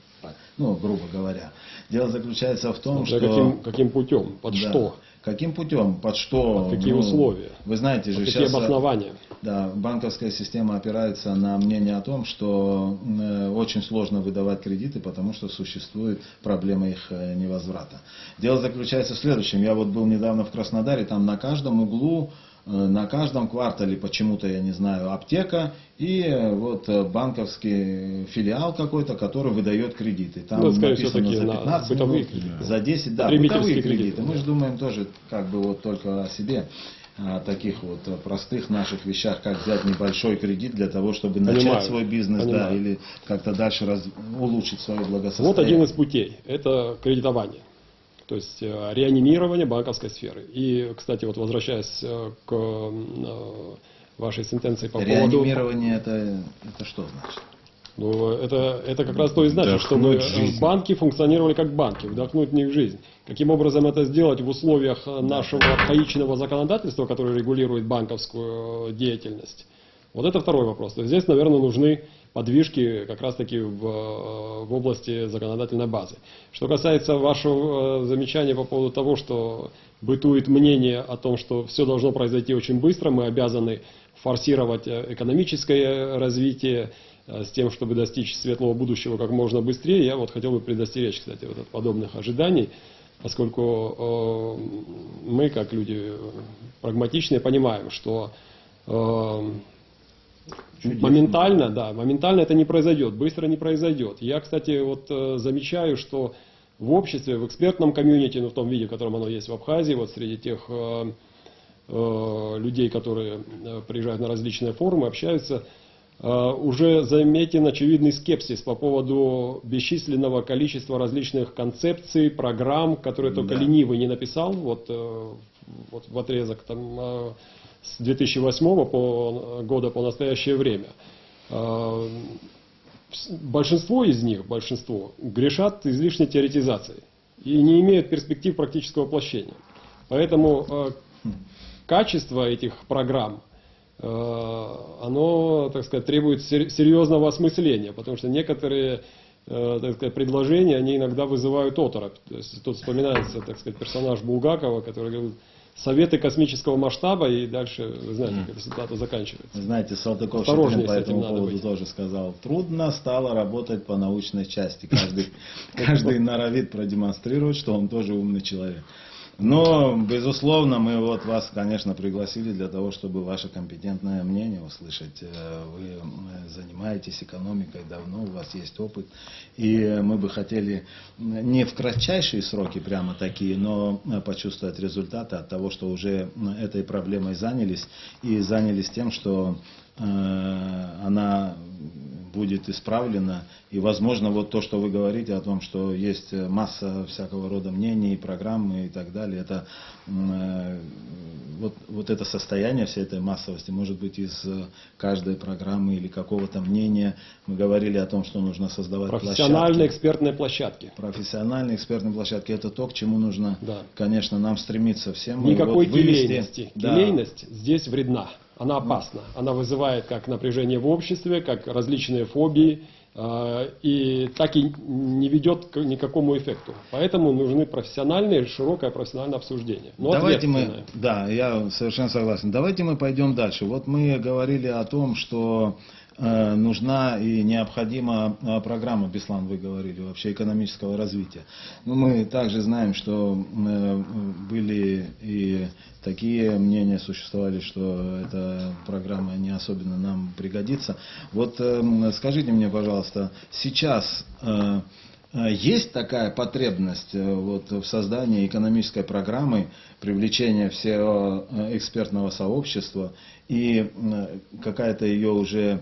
ну, грубо говоря. Дело заключается в том, что... Каким путем, под Да. что? Каким путем, под что? Под какие условия? Вы знаете же, под какие сейчас обоснования? да, банковская система опирается на мнение о том, что очень сложно выдавать кредиты, потому что существует проблема их невозврата. Дело заключается в следующем. Я вот был недавно в Краснодаре, там на каждом углу, на каждом квартале почему-то, я не знаю, аптека и вот банковский филиал какой-то, который выдает кредиты. Там написано за 15 минут, за 10, да, бытовые кредиты. Мы же думаем тоже как бы вот только о себе, о таких вот простых наших вещах, как взять небольшой кредит для того, чтобы начать свой бизнес, да, или как-то дальше улучшить свое благосостояние. Вот один из путей, это кредитование. То есть реанимирование банковской сферы. И, кстати, вот возвращаясь к вашей сентенции по поводу... Реанимирование это что значит? Ну, это как раз то и значит, чтобы банки функционировали как банки, вдохнуть в них жизнь. Каким образом это сделать в условиях нашего архаичного законодательства, которое регулирует банковскую деятельность? Вот это второй вопрос. То есть здесь, наверное, нужны подвижки как раз-таки в области законодательной базы. Что касается вашего замечания по поводу того, что бытует мнение о том, что все должно произойти очень быстро, мы обязаны форсировать экономическое развитие с тем, чтобы достичь светлого будущего как можно быстрее, я вот хотел бы предостеречь, кстати, вот от подобных ожиданий, поскольку мы, как люди прагматичные, понимаем, что моментально это не произойдет, быстро не произойдет. Я, кстати, вот замечаю, что в обществе, в экспертном комьюнити, в том виде, в котором оно есть в Абхазии, вот среди тех людей, которые приезжают на различные форумы, общаются, уже заметен очевидный скепсис по поводу бесчисленного количества различных концепций, программ, которые только ленивый не написал, вот в отрезок там, с 2008 года по настоящее время. Большинство из них, грешат излишней теоретизацией и не имеют перспектив практического воплощения. Поэтому качество этих программ, оно, так сказать, требует серьезного осмысления, потому что некоторые, так сказать, предложения, они иногда вызывают оторопь. То есть тут вспоминается, так сказать, персонаж Булгакова, который говорил: советы космического масштаба, и дальше, вы знаете, как эта цитата заканчивается. Знаете, Салтыков-Щедрин по этому поводу тоже сказал: трудно стало работать по научной части. Каждый норовит продемонстрировать, что он тоже умный человек. Но, безусловно, мы вот вас, конечно, пригласили для того, чтобы ваше компетентное мнение услышать. Вы занимаетесь экономикой давно, у вас есть опыт. И мы бы хотели не в кратчайшие сроки прямо такие, но почувствовать результаты от того, что уже этой проблемой занялись. И занялись тем, что она будет исправлена. И, возможно, вот то, что вы говорите о том, что есть масса всякого рода мнений, программы и так далее, это вот это состояние всей этой массовости может быть из каждой программы или какого-то мнения. Мы говорили о том, что нужно создавать профессиональные экспертные площадки. Профессиональные экспертные площадки — это то, к чему нужно, конечно, нам стремиться всем. Никакой келейности. Келейность здесь вредна. Она опасна. Она вызывает как напряжение в обществе, как различные фобии, и так и не ведет к никакому эффекту. Поэтому нужны профессиональные, широкое профессиональное обсуждение. Но давайте я совершенно согласен. Давайте мы пойдем дальше. Вот мы говорили о том, что нужна и необходима программа, Беслан, вы говорили, вообще экономического развития. Но мы также знаем, что были и такие мнения существовали, что эта программа не особенно нам пригодится. Вот скажите мне, пожалуйста, сейчас есть такая потребность вот в создании экономической программы, привлечения всего экспертного сообщества и какая-то ее уже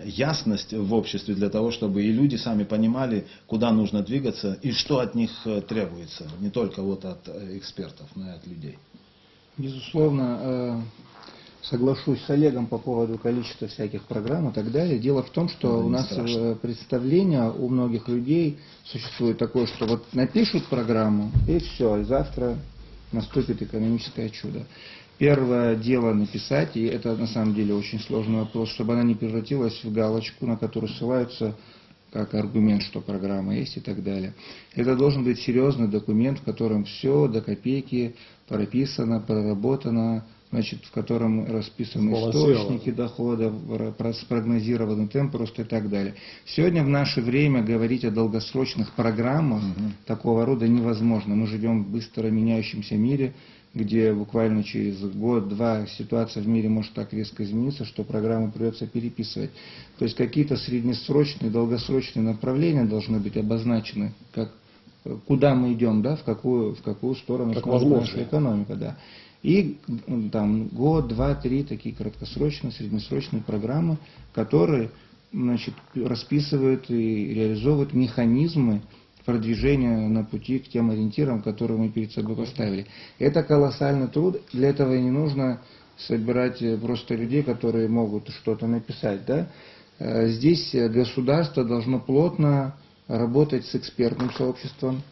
ясность в обществе для того, чтобы и люди сами понимали, куда нужно двигаться и что от них требуется, не только вот от экспертов, но и от людей? Безусловно, соглашусь с Олегом по поводу количества всяких программ и так далее. Дело в том, что у нас представление у многих людей существует такое, что вот напишут программу и все, и завтра наступит экономическое чудо. Первое дело написать, и это на самом деле очень сложный вопрос, чтобы она не превратилась в галочку, на которую ссылаются как аргумент, что программа есть и так далее. Это должен быть серьезный документ, в котором все до копейки прописано, проработано, значит, в котором расписаны источники доходов, спрогнозированы темп роста и так далее. Сегодня в наше время говорить о долгосрочных программах такого рода невозможно. Мы живем в быстро меняющемся мире, где буквально через год-два ситуация в мире может так резко измениться, что программу придется переписывать. То есть какие-то среднесрочные, долгосрочные направления должны быть обозначены, как, куда мы идем, да, в какую сторону смотрит наша экономика. Да. И там год, два, три такие краткосрочные, среднесрочные программы, которые, значит, расписывают и реализовывают механизмы продвижения на пути к тем ориентирам, которые мы перед собой поставили. Это колоссальный труд, для этого не нужно собирать просто людей, которые могут что-то написать. Да? Здесь государство должно плотно работать с экспертным сообществом,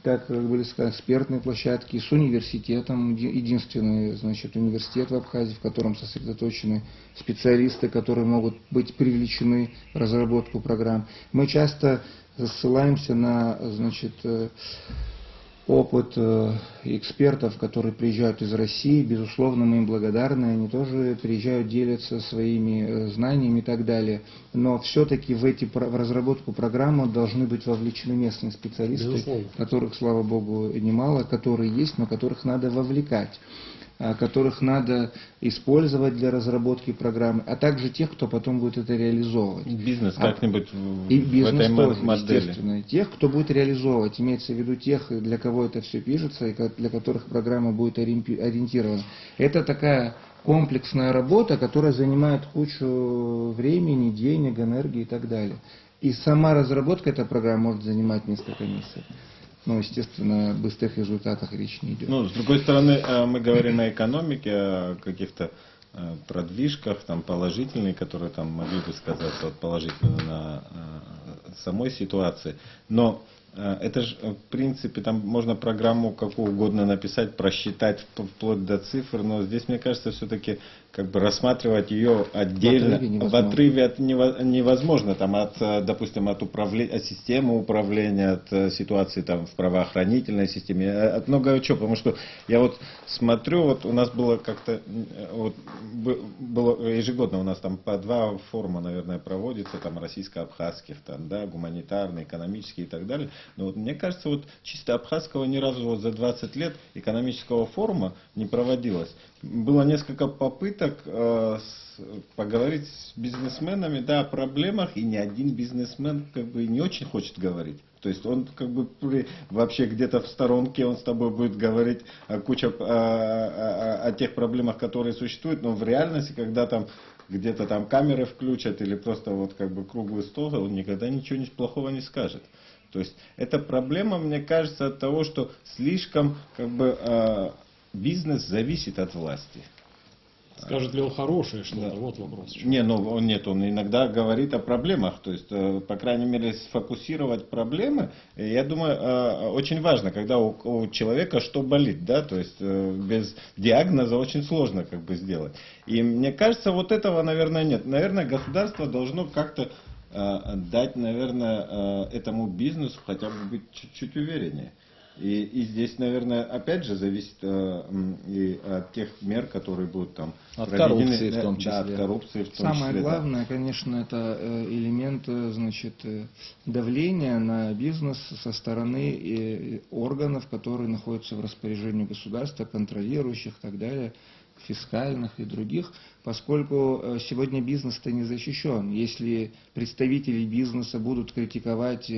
как были сказаны, экспертные площадки, с университетом, единственный, значит, университет в Абхазии, в котором сосредоточены специалисты, которые могут быть привлечены в разработку программ. Мы часто ссылаемся на, значит, опыт экспертов, которые приезжают из России. Безусловно, мы им благодарны, они тоже приезжают, делятся своими знаниями и так далее. Но все-таки в разработку программы должны быть вовлечены местные специалисты, безусловно, которых, слава богу, немало, которые есть, но которых надо вовлекать, которых надо использовать для разработки программы, а также тех, кто потом будет это реализовывать. Бизнес как-нибудь и бизнес в этой тоже, модели. Естественно. Тех, кто будет реализовывать, имеется в виду тех, для кого это все пишется, и для которых программа будет ориентирована. Это такая комплексная работа, которая занимает кучу времени, денег, энергии и так далее. И сама разработка этой программы может занимать несколько месяцев. Но, естественно, о быстрых результатах речь не идет. Ну, с другой стороны, мы говорим о экономике, о каких-то продвижках, там, положительные, которые там могли бы сказаться вот, положительно на самой ситуации. Но это же, в принципе, там можно программу какую угодно написать, просчитать вплоть до цифр, но здесь, мне кажется, все-таки как бы рассматривать ее отдельно, в отрыве от невозможно, там, допустим, от системы управления, от ситуации там, в правоохранительной системе, от многого чего, потому что я вот смотрю, вот у нас было как-то, вот, было ежегодно у нас там по 2 форума, наверное, проводится, там, российско-абхазских, там, да, гуманитарные, экономические и так далее, но вот, мне кажется, вот чисто абхазского ни разу вот за 20 лет экономического форума не проводилось. Было несколько попыток поговорить с бизнесменами, да, о проблемах, и ни один бизнесмен как бы не очень хочет говорить. То есть он как бы вообще где-то в сторонке, он с тобой будет говорить о тех проблемах, которые существуют, но в реальности, когда там где-то там камеры включат или просто вот как бы круглый стол, он никогда ничего плохого не скажет. То есть эта проблема, мне кажется, от того, что слишком как бы бизнес зависит от власти. Скажет ли он хорошее что-то? Да. Вот вопрос. Не, ну он иногда говорит о проблемах, то есть, по крайней мере, сфокусировать проблемы, я думаю, очень важно, когда у человека что болит, да, то есть без диагноза очень сложно как бы сделать. И мне кажется, вот этого, наверное, нет. Наверное, государство должно как-то дать, наверное, этому бизнесу хотя бы быть чуть-чуть увереннее. И здесь, наверное, опять же зависит и от тех мер, которые будут там от коррупции в том числе. Да, от коррупции в том Самое числе, главное, конечно, это элемент, значит, давления на бизнес со стороны органов, которые находятся в распоряжении государства, контролирующих и так далее, фискальных и других, поскольку сегодня бизнес-то не защищен. Если представители бизнеса будут критиковать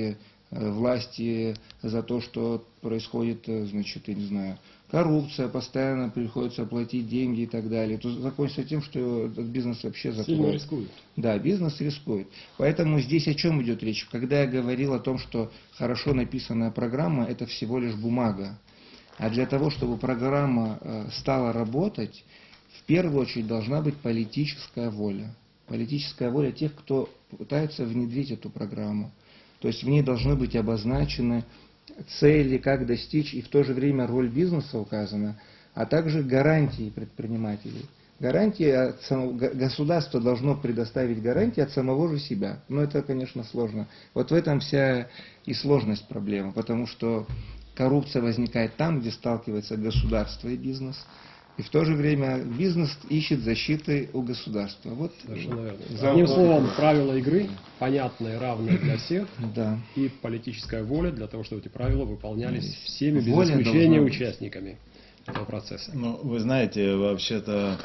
власти за то, что происходит, значит, я не знаю, коррупция, постоянно приходится платить деньги и так далее, то закончится тем, что этот бизнес вообще закроет. Сильно рискует. Да, бизнес рискует. Поэтому здесь о чем идет речь? Когда я говорил о том, что хорошо написанная программа, это всего лишь бумага. А для того, чтобы программа стала работать, в первую очередь должна быть политическая воля. Политическая воля тех, кто пытается внедрить эту программу. То есть в ней должны быть обозначены цели, как достичь, и в то же время роль бизнеса указана, а также гарантии предпринимателей. Гарантии государство должно предоставить гарантии от самого же себя. Но это, конечно, сложно. Вот в этом вся и сложность проблемы, потому что коррупция возникает там, где сталкивается государство и бизнес. И в то же время бизнес ищет защиты у государства. Вот. Совершенно верно. Одним словом, правила игры понятные, равные для всех, Да. и политическая воля для того, чтобы эти правила выполнялись всеми без Воля исключения должна быть. участниками этого процесса. Ну, вы знаете, вообще-то,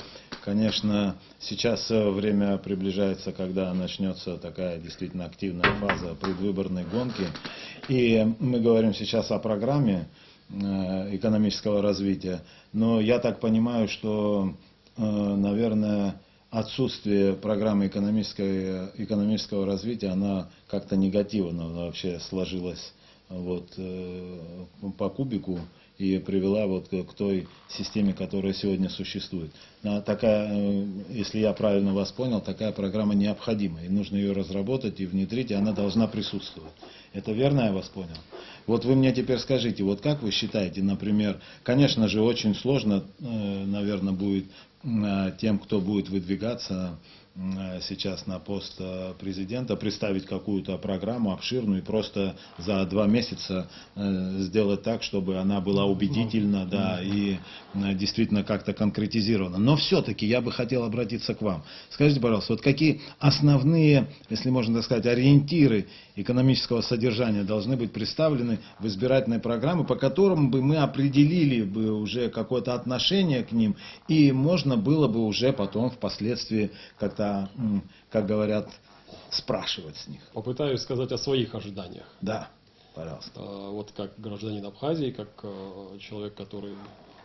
конечно, сейчас время приближается, когда начнется такая действительно активная фаза предвыборной гонки. И мы говорим сейчас о программе экономического развития. Но я так понимаю, что, наверное, отсутствие программы экономического развития, она как-то негативно вообще сложилась вот, по кубику и привела вот к той системе, которая сегодня существует. Такая, если я правильно вас понял, такая программа необходима, и нужно ее разработать и внедрить, и она должна присутствовать. Это верно я вас понял? Вот вы мне теперь скажите, вот как вы считаете, например, конечно же, очень сложно, наверное, будет тем, кто будет выдвигаться сейчас на пост президента, представить какую-то программу обширную и просто за 2 месяца сделать так, чтобы она была убедительна, да, и действительно как-то конкретизирована. Но все-таки я бы хотел обратиться к вам. Скажите, пожалуйста, вот какие основные, если можно так сказать, ориентиры экономического содержания должны быть представлены в избирательной программе, по которым бы мы определили бы уже какое-то отношение к ним, и можно было бы уже потом впоследствии как-то, как говорят, спрашивать с них. Попытаюсь сказать о своих ожиданиях. Да, пожалуйста. Вот как гражданин Абхазии, как человек, который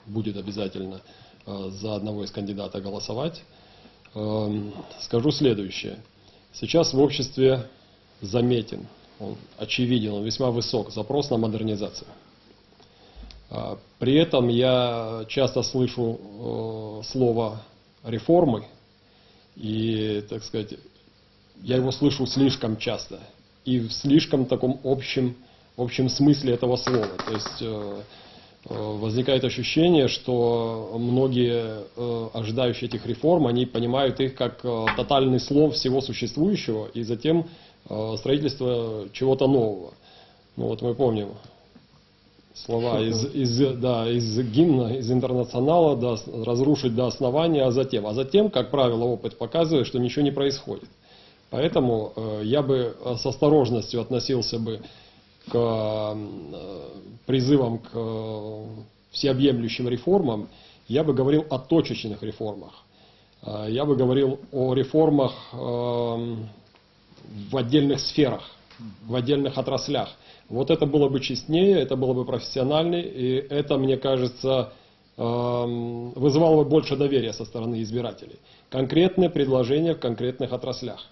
будет обязательно за одного из кандидатов голосовать, скажу следующее. Сейчас в обществе заметен, он очевиден, он весьма высок запрос на модернизацию. При этом я часто слышу слово «реформы», и, так сказать, я его слышу слишком часто и в слишком таком общем смысле этого слова. То есть возникает ощущение, что многие ожидающие этих реформ, они понимают их как тотальный слом всего существующего и затем строительство чего-то нового. Ну вот мы помним слова из гимна, из интернационала, да, разрушить до основания, а затем, как правило, опыт показывает, что ничего не происходит. Поэтому я бы с осторожностью относился бы к призывам к всеобъемлющим реформам. Я бы говорил о точечных реформах. Я бы говорил о реформах в отдельных сферах, в отдельных отраслях. Вот это было бы честнее, это было бы профессиональнее, и это, мне кажется, вызывало бы больше доверия со стороны избирателей. Конкретные предложения в конкретных отраслях.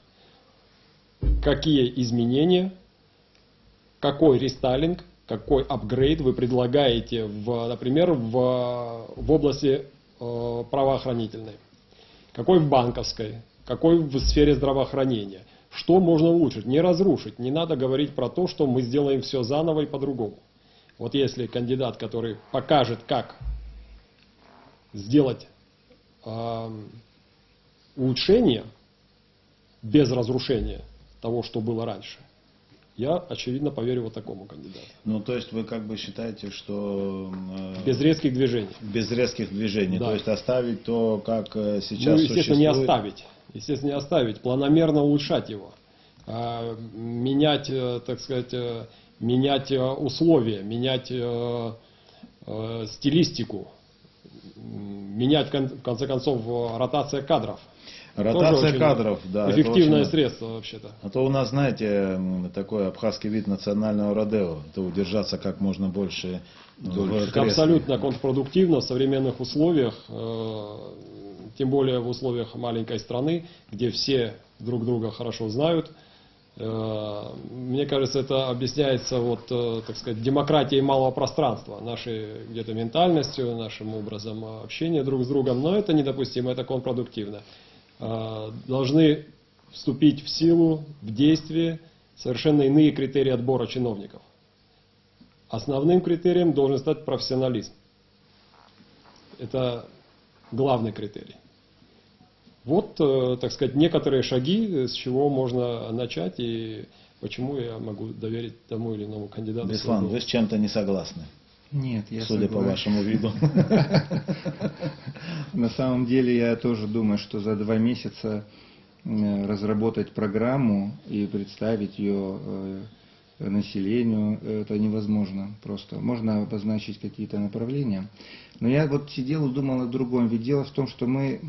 Какие изменения, какой рестайлинг, какой апгрейд вы предлагаете, например, в области правоохранительной, какой в банковской, какой в сфере здравоохранения. Что можно улучшить? Не разрушить. Не надо говорить про то, что мы сделаем все заново и по-другому. Вот если кандидат, который покажет, как сделать улучшение без разрушения того, что было раньше, я, очевидно, поверю вот такому кандидату. Ну, то есть вы как бы считаете, что... Без резких движений. Без резких движений. Да. То есть оставить то, как сейчас естественно, существует. не оставить. Естественно, не оставить. Планомерно улучшать его. Менять, так сказать, менять условия, менять стилистику, менять, в конце концов, ротация кадров. Ротация кадров, да. Эффективное очень... средство вообще-то. А то у нас, знаете, такой абхазский вид национального родео. Это удержаться как можно больше в Это кресле. абсолютно контрпродуктивно в современных условиях, тем более в условиях маленькой страны, где все друг друга хорошо знают. Мне кажется, это объясняется вот, так сказать, демократией малого пространства, нашей где-то ментальностью, нашим образом общения друг с другом, но это недопустимо, это контрпродуктивно. Должны вступить в силу, в действие совершенно иные критерии отбора чиновников. Основным критерием должен стать профессионализм. Это главный критерий. Вот, так сказать, некоторые шаги, с чего можно начать и почему я могу доверить тому или иному кандидату. Беслан, вы с чем-то не согласны? Нет, я Судя по согласен. вашему виду. На самом деле я тоже думаю, что за 2 месяца разработать программу и представить ее населению, это невозможно просто. Можно обозначить какие-то направления. Но я вот сидел и думал о другом. Ведь дело в том, что мы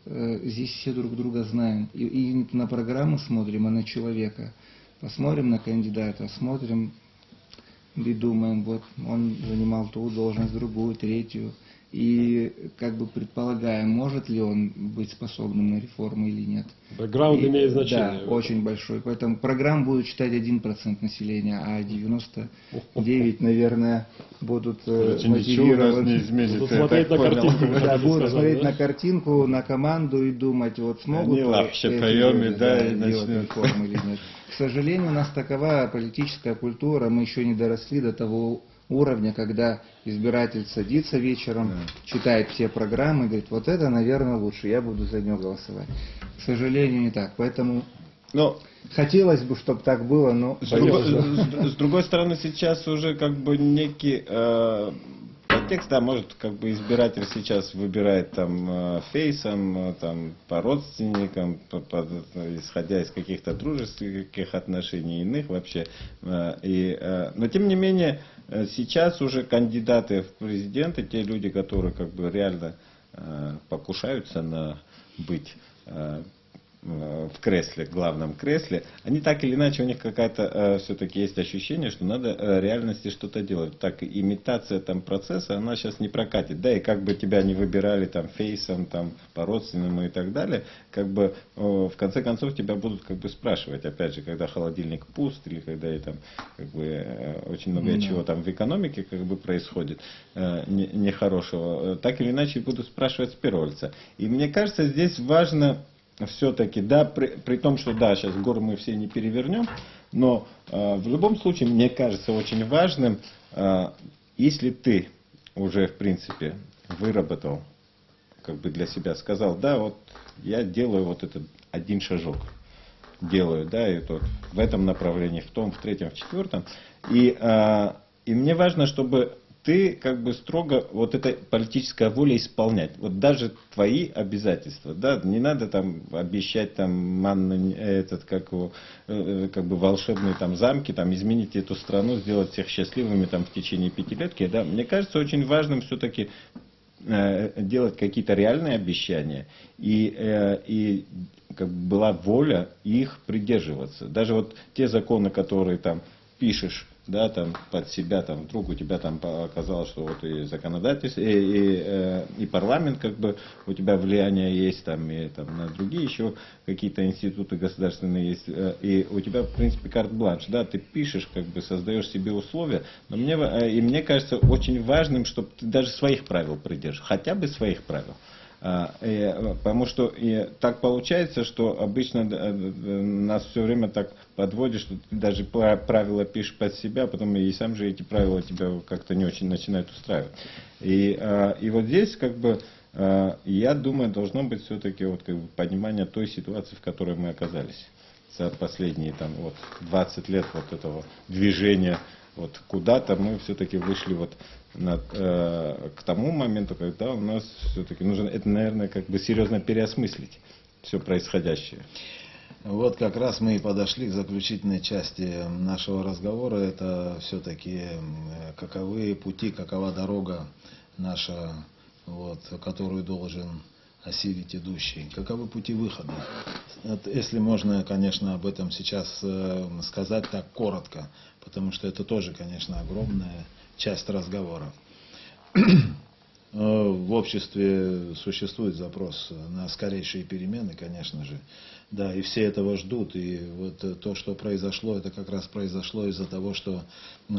здесь все друг друга знаем. И на программу смотрим, и на человека. Посмотрим на кандидата, смотрим и думаем, вот он занимал ту должность, другую, третью. И как бы предполагаем, может ли он быть способным на реформу или нет. Бэкграунд имеет значение. Да, очень большой. Поэтому программу будут читать 1% населения, а 99, наверное, будут мотивированы. Будут смотреть на картинку. Да, будут смотреть на картинку, на команду и думать, вот смогут Они вообще эти приемы, люди, да, и сделать начнут. реформу или нет. К сожалению, у нас такова политическая культура, мы еще не доросли до того уровня, когда избиратель садится вечером, читает все программы и говорит, вот это, наверное, лучше, я буду за него голосовать. К сожалению, не так. Поэтому Но хотелось бы, чтобы так было, но... с другой стороны, сейчас уже как бы некий подтекст, да, может, как бы избиратель сейчас выбирает там фейсом, там по родственникам, исходя из каких-то дружеских отношений иных вообще. Но тем не менее, сейчас уже кандидаты в президенты, те люди, которые как бы реально покушаются на быть в кресле, главном кресле, они так или иначе, у них какая-то все-таки есть ощущение, что надо в реальности что-то делать. Так, имитация там процесса, она сейчас не прокатит. Да, и как бы тебя не выбирали там фейсом, там по родственному и так далее, как бы в конце концов тебя будут как бы спрашивать, опять же, когда холодильник пуст, или когда и там как бы очень много чего там в экономике как бы происходит нехорошего, так или иначе будут спрашивать с первого лица. И мне кажется, здесь важно все-таки, да, при том, что да, сейчас горы мы все не перевернем, но в любом случае, мне кажется очень важным, если ты уже, в принципе, выработал, как бы для себя сказал, да, вот я делаю вот этот один шажок, делаю, да, и вот в этом направлении, в том, в третьем, в четвертом, и мне важно, чтобы ты как бы строго вот эта политическая воля исполнять. Вот даже твои обязательства, да, не надо там обещать там манны, этот, как бы волшебные там замки, там изменить эту страну, сделать всех счастливыми там в течение 5 лет. Да. Мне кажется очень важным все-таки делать какие-то реальные обещания и как бы была воля их придерживаться. Даже вот те законы, которые там пишешь, да, там под себя, там вдруг у тебя там оказалось, что вот и законодательство, и парламент, как бы у тебя влияние есть, там, и там на другие еще какие-то институты государственные есть, и у тебя, в принципе, карт-бланш, да, ты пишешь, как бы создаешь себе условия, но мне кажется очень важным, чтобы ты даже своих правил придерживал, хотя бы своих правил. Потому что так получается, что обычно нас все время так подводит, что ты даже правила пишешь под себя, а потом и сам же эти правила тебя как-то не очень начинают устраивать. И вот здесь как бы я думаю, должно быть все-таки вот как бы понимание той ситуации, в которой мы оказались за последние там вот 20 лет вот этого движения вот куда-то мы все-таки вышли вот к тому моменту, когда у нас все-таки нужно, это, наверное, как бы серьезно переосмыслить все происходящее. Вот как раз мы и подошли к заключительной части нашего разговора. Это все-таки каковы пути, какова дорога наша, вот, которую должен осилить идущий. Каковы пути выхода? Если можно, конечно, об этом сейчас сказать так коротко, потому что это тоже, конечно, огромная часть разговора. В обществе существует запрос на скорейшие перемены, конечно же. Да, и все этого ждут. И вот то, что произошло, это как раз произошло из-за того, что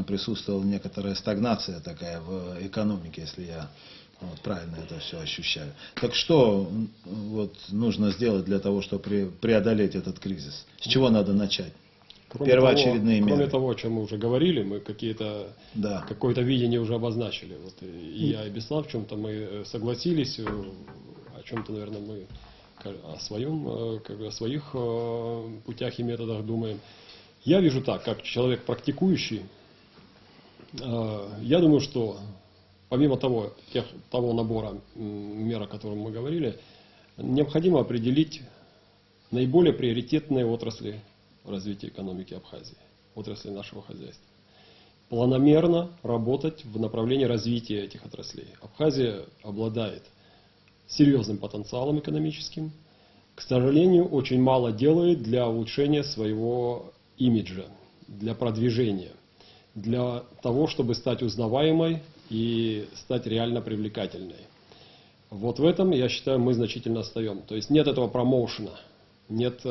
присутствовала некоторая стагнация такая в экономике, если я вот правильно это все ощущаю. Так что вот нужно сделать для того, чтобы преодолеть этот кризис? С чего надо начать? Первоочередные меры. Кроме того, о чем мы уже говорили, мы какое-то видение уже обозначили. Вот и я, и Беслан, в чем-то мы согласились, о чем-то, наверное, мы о своих путях и методах думаем. Я вижу так, как человек практикующий, я думаю, что помимо того набора мер, о котором мы говорили, необходимо определить наиболее приоритетные отрасли развития экономики Абхазии, отрасли нашего хозяйства. Планомерно работать в направлении развития этих отраслей. Абхазия обладает серьезным потенциалом экономическим. К сожалению, очень мало делает для улучшения своего имиджа, для продвижения, для того, чтобы стать узнаваемой и стать реально привлекательной. Вот в этом, я считаю, мы значительно отстаем. То есть нет этого промоушена, нет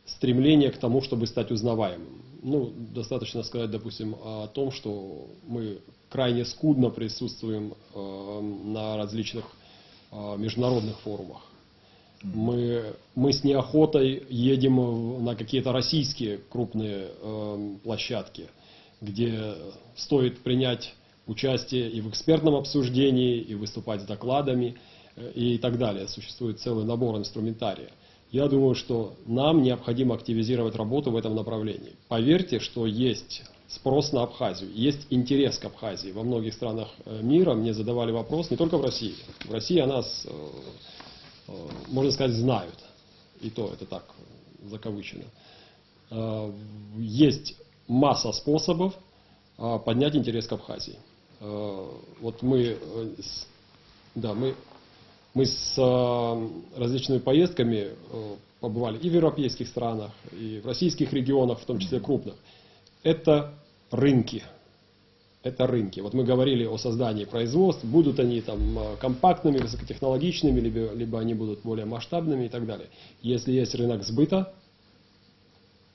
стремления к тому, чтобы стать узнаваемым. Ну, достаточно сказать, допустим, о том, что мы крайне скудно присутствуем на различных международных форумах. Мы с неохотой едем на какие-то российские крупные площадки, где стоит принять участие и в экспертном обсуждении, и выступать с докладами, и так далее. Существует целый набор инструментария. Я думаю, что нам необходимо активизировать работу в этом направлении. Поверьте, что есть спрос на Абхазию, есть интерес к Абхазии. Во многих странах мира мне задавали вопрос, не только в России. В России о нас, можно сказать, знают. И то это так, закавычено. Есть масса способов поднять интерес к Абхазии. Вот мы с различными поездками побывали и в европейских странах, и в российских регионах, в том числе крупных. Это рынки. Это рынки. Вот мы говорили о создании производств, будут они там компактными, высокотехнологичными, либо они будут более масштабными и так далее. Если есть рынок сбыта,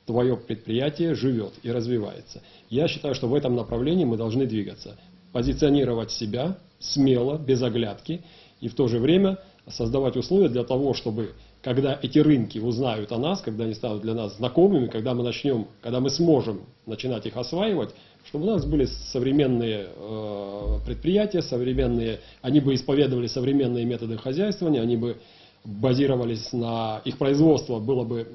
твое предприятие живет и развивается. Я считаю, что в этом направлении мы должны двигаться. Позиционировать себя смело, без оглядки, и в то же время создавать условия для того, чтобы, когда эти рынки узнают о нас, когда они станут для нас знакомыми, когда мы сможем начинать их осваивать, чтобы у нас были современные предприятия, они бы исповедовали современные методы хозяйствования, они бы базировались на их производство, было бы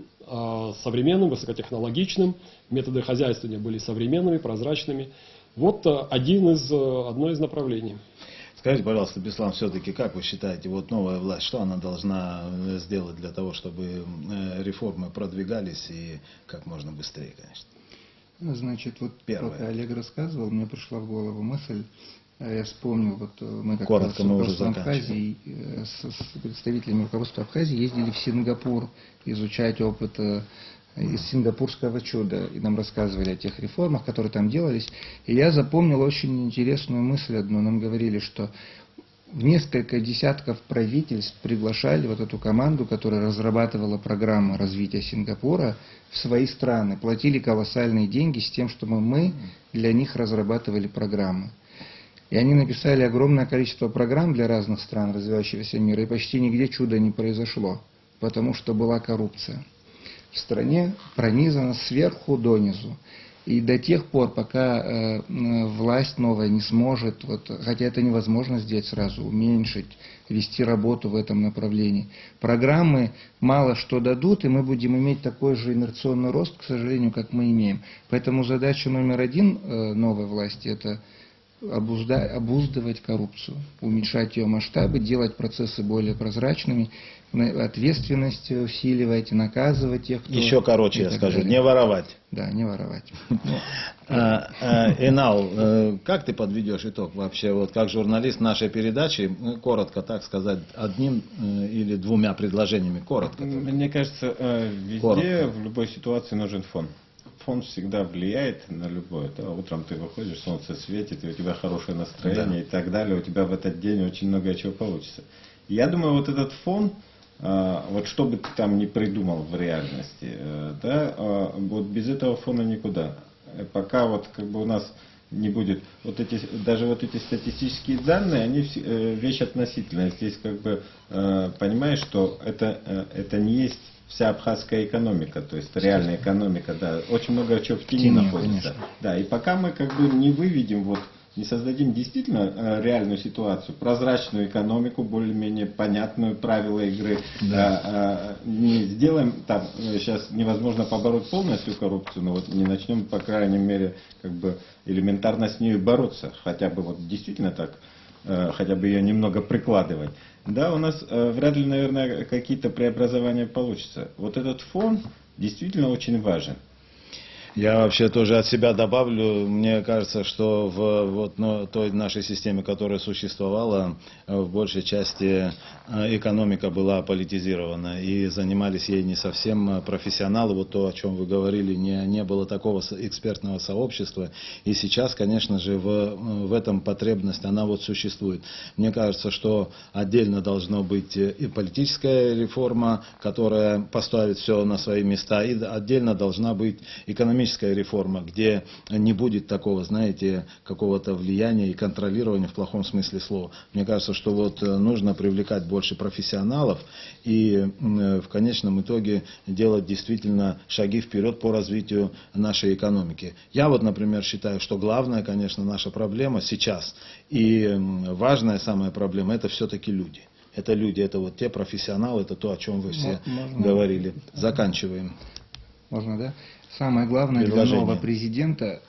современным, высокотехнологичным, методы хозяйствования были современными, прозрачными. Вот одно из направлений. Скажите, пожалуйста, Беслан, все-таки, как вы считаете, вот новая власть, что она должна сделать для того, чтобы реформы продвигались и как можно быстрее, конечно? Значит, вот Первое. пока Олег рассказывал, мне пришла в голову мысль, я вспомнил, вот мы как Коротко, раз мы уже в Абхазии, с представителями руководства Абхазии ездили в Сингапур изучать опыт из сингапурского чуда, и нам рассказывали о тех реформах, которые там делались. И я запомнил очень интересную мысль одну. Нам говорили, что в несколько десятков правительств приглашали вот эту команду, которая разрабатывала программы развития Сингапура в свои страны, платили колоссальные деньги с тем, чтобы мы для них разрабатывали программы. И они написали огромное количество программ для разных стран развивающегося мира, и почти нигде чуда не произошло, потому что была коррупция. В стране пронизано сверху донизу. И до тех пор, пока власть новая не сможет, хотя это невозможно сделать сразу, уменьшить, вести работу в этом направлении, программы мало что дадут, и мы будем иметь такой же инерционный рост, к сожалению, как мы имеем. Поэтому задача номер один новой власти – это обуздывать коррупцию, уменьшать ее масштабы, делать процессы более прозрачными, ответственность усиливать, наказывать тех, кто... Еще короче я скажу, не воровать. Да, не воровать. Инал, как ты подведешь итог вообще, вот как журналист нашей передачи, коротко так сказать, одним или двумя предложениями, коротко. Мне кажется, везде, в любой ситуации нужен фон. Фон всегда влияет на любое. Да? Утром ты выходишь, солнце светит, и у тебя хорошее настроение, и так далее. У тебя в этот день очень много чего получится. Я думаю, вот этот фон, вот что бы ты там ни придумал в реальности, да, вот без этого фона никуда. Пока вот как бы у нас не будет даже вот эти статистические данные, они вещь относительная. Здесь как бы понимаешь, что это не есть вся абхазская экономика, то есть реальная экономика, да, очень много чего в тени находится. Конечно. Да, и пока мы как бы не выведем вот не создадим действительно реальную ситуацию, прозрачную экономику, более-менее понятную, правила игры, не сделаем, там сейчас невозможно побороть полностью коррупцию, но вот не начнем, по крайней мере, как бы элементарно с ней бороться, хотя бы вот действительно так, хотя бы ее немного прикладывать. Да, у нас вряд ли, наверное, какие-то преобразования получатся. Вот этот фон действительно очень важен. Я вообще тоже от себя добавлю, мне кажется, что в той нашей системе, которая существовала, в большей части экономика была политизирована, и занимались ей не совсем профессионалы, вот то, о чем вы говорили, не было такого экспертного сообщества, и сейчас, конечно же, в этом потребность, она вот существует. Мне кажется, что отдельно должна быть и политическая реформа, которая поставит все на свои места, и отдельно должна быть экономическая реформа, где не будет такого, знаете, какого-то влияния и контролирования в плохом смысле слова. Мне кажется, что вот нужно привлекать больше профессионалов и в конечном итоге делать действительно шаги вперед по развитию нашей экономики. Я вот, например, считаю, что главная, конечно, наша проблема сейчас и важная самая проблема — это все-таки люди. Это люди, это вот те профессионалы, это то, о чем вы все говорили. Заканчиваем. Можно, да? Самое главное для нового президента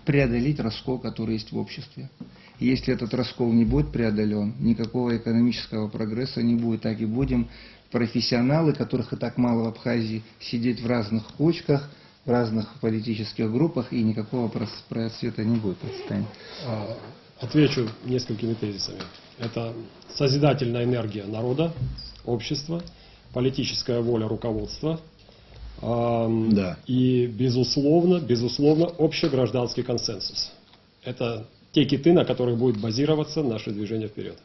преодолеть раскол, который есть в обществе. И если этот раскол не будет преодолен, никакого экономического прогресса не будет. Так и будем профессионалы, которых и так мало в Абхазии, сидеть в разных кучках, в разных политических группах, и никакого просвета не будет. Отвечу несколькими тезисами. Это созидательная энергия народа, общества, политическая воля руководства, и, безусловно, общегражданский консенсус. Это те киты, на которых будет базироваться наше движение вперед.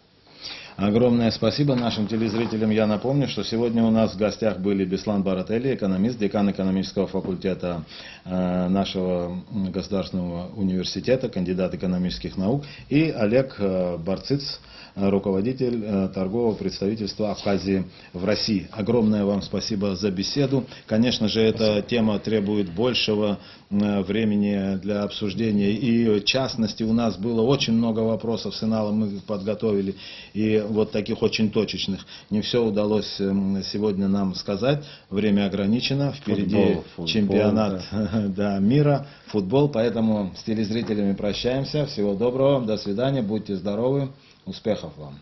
Огромное спасибо нашим телезрителям. Я напомню, что сегодня у нас в гостях были Беслан Баратели, экономист, декан экономического факультета нашего государственного университета, кандидат экономических наук, и Олег Барциц, руководитель торгового представительства Абхазии в России. Огромное вам спасибо за беседу. Конечно же, эта тема требует большего времени для обсуждения. И в частности, у нас было очень много вопросов с Иналом, мы подготовили, и вот таких очень точечных. Не все удалось сегодня нам сказать. Время ограничено. Впереди чемпионат мира, футбол. Поэтому с телезрителями прощаемся. Всего доброго. До свидания. Будьте здоровы. Успехов вам!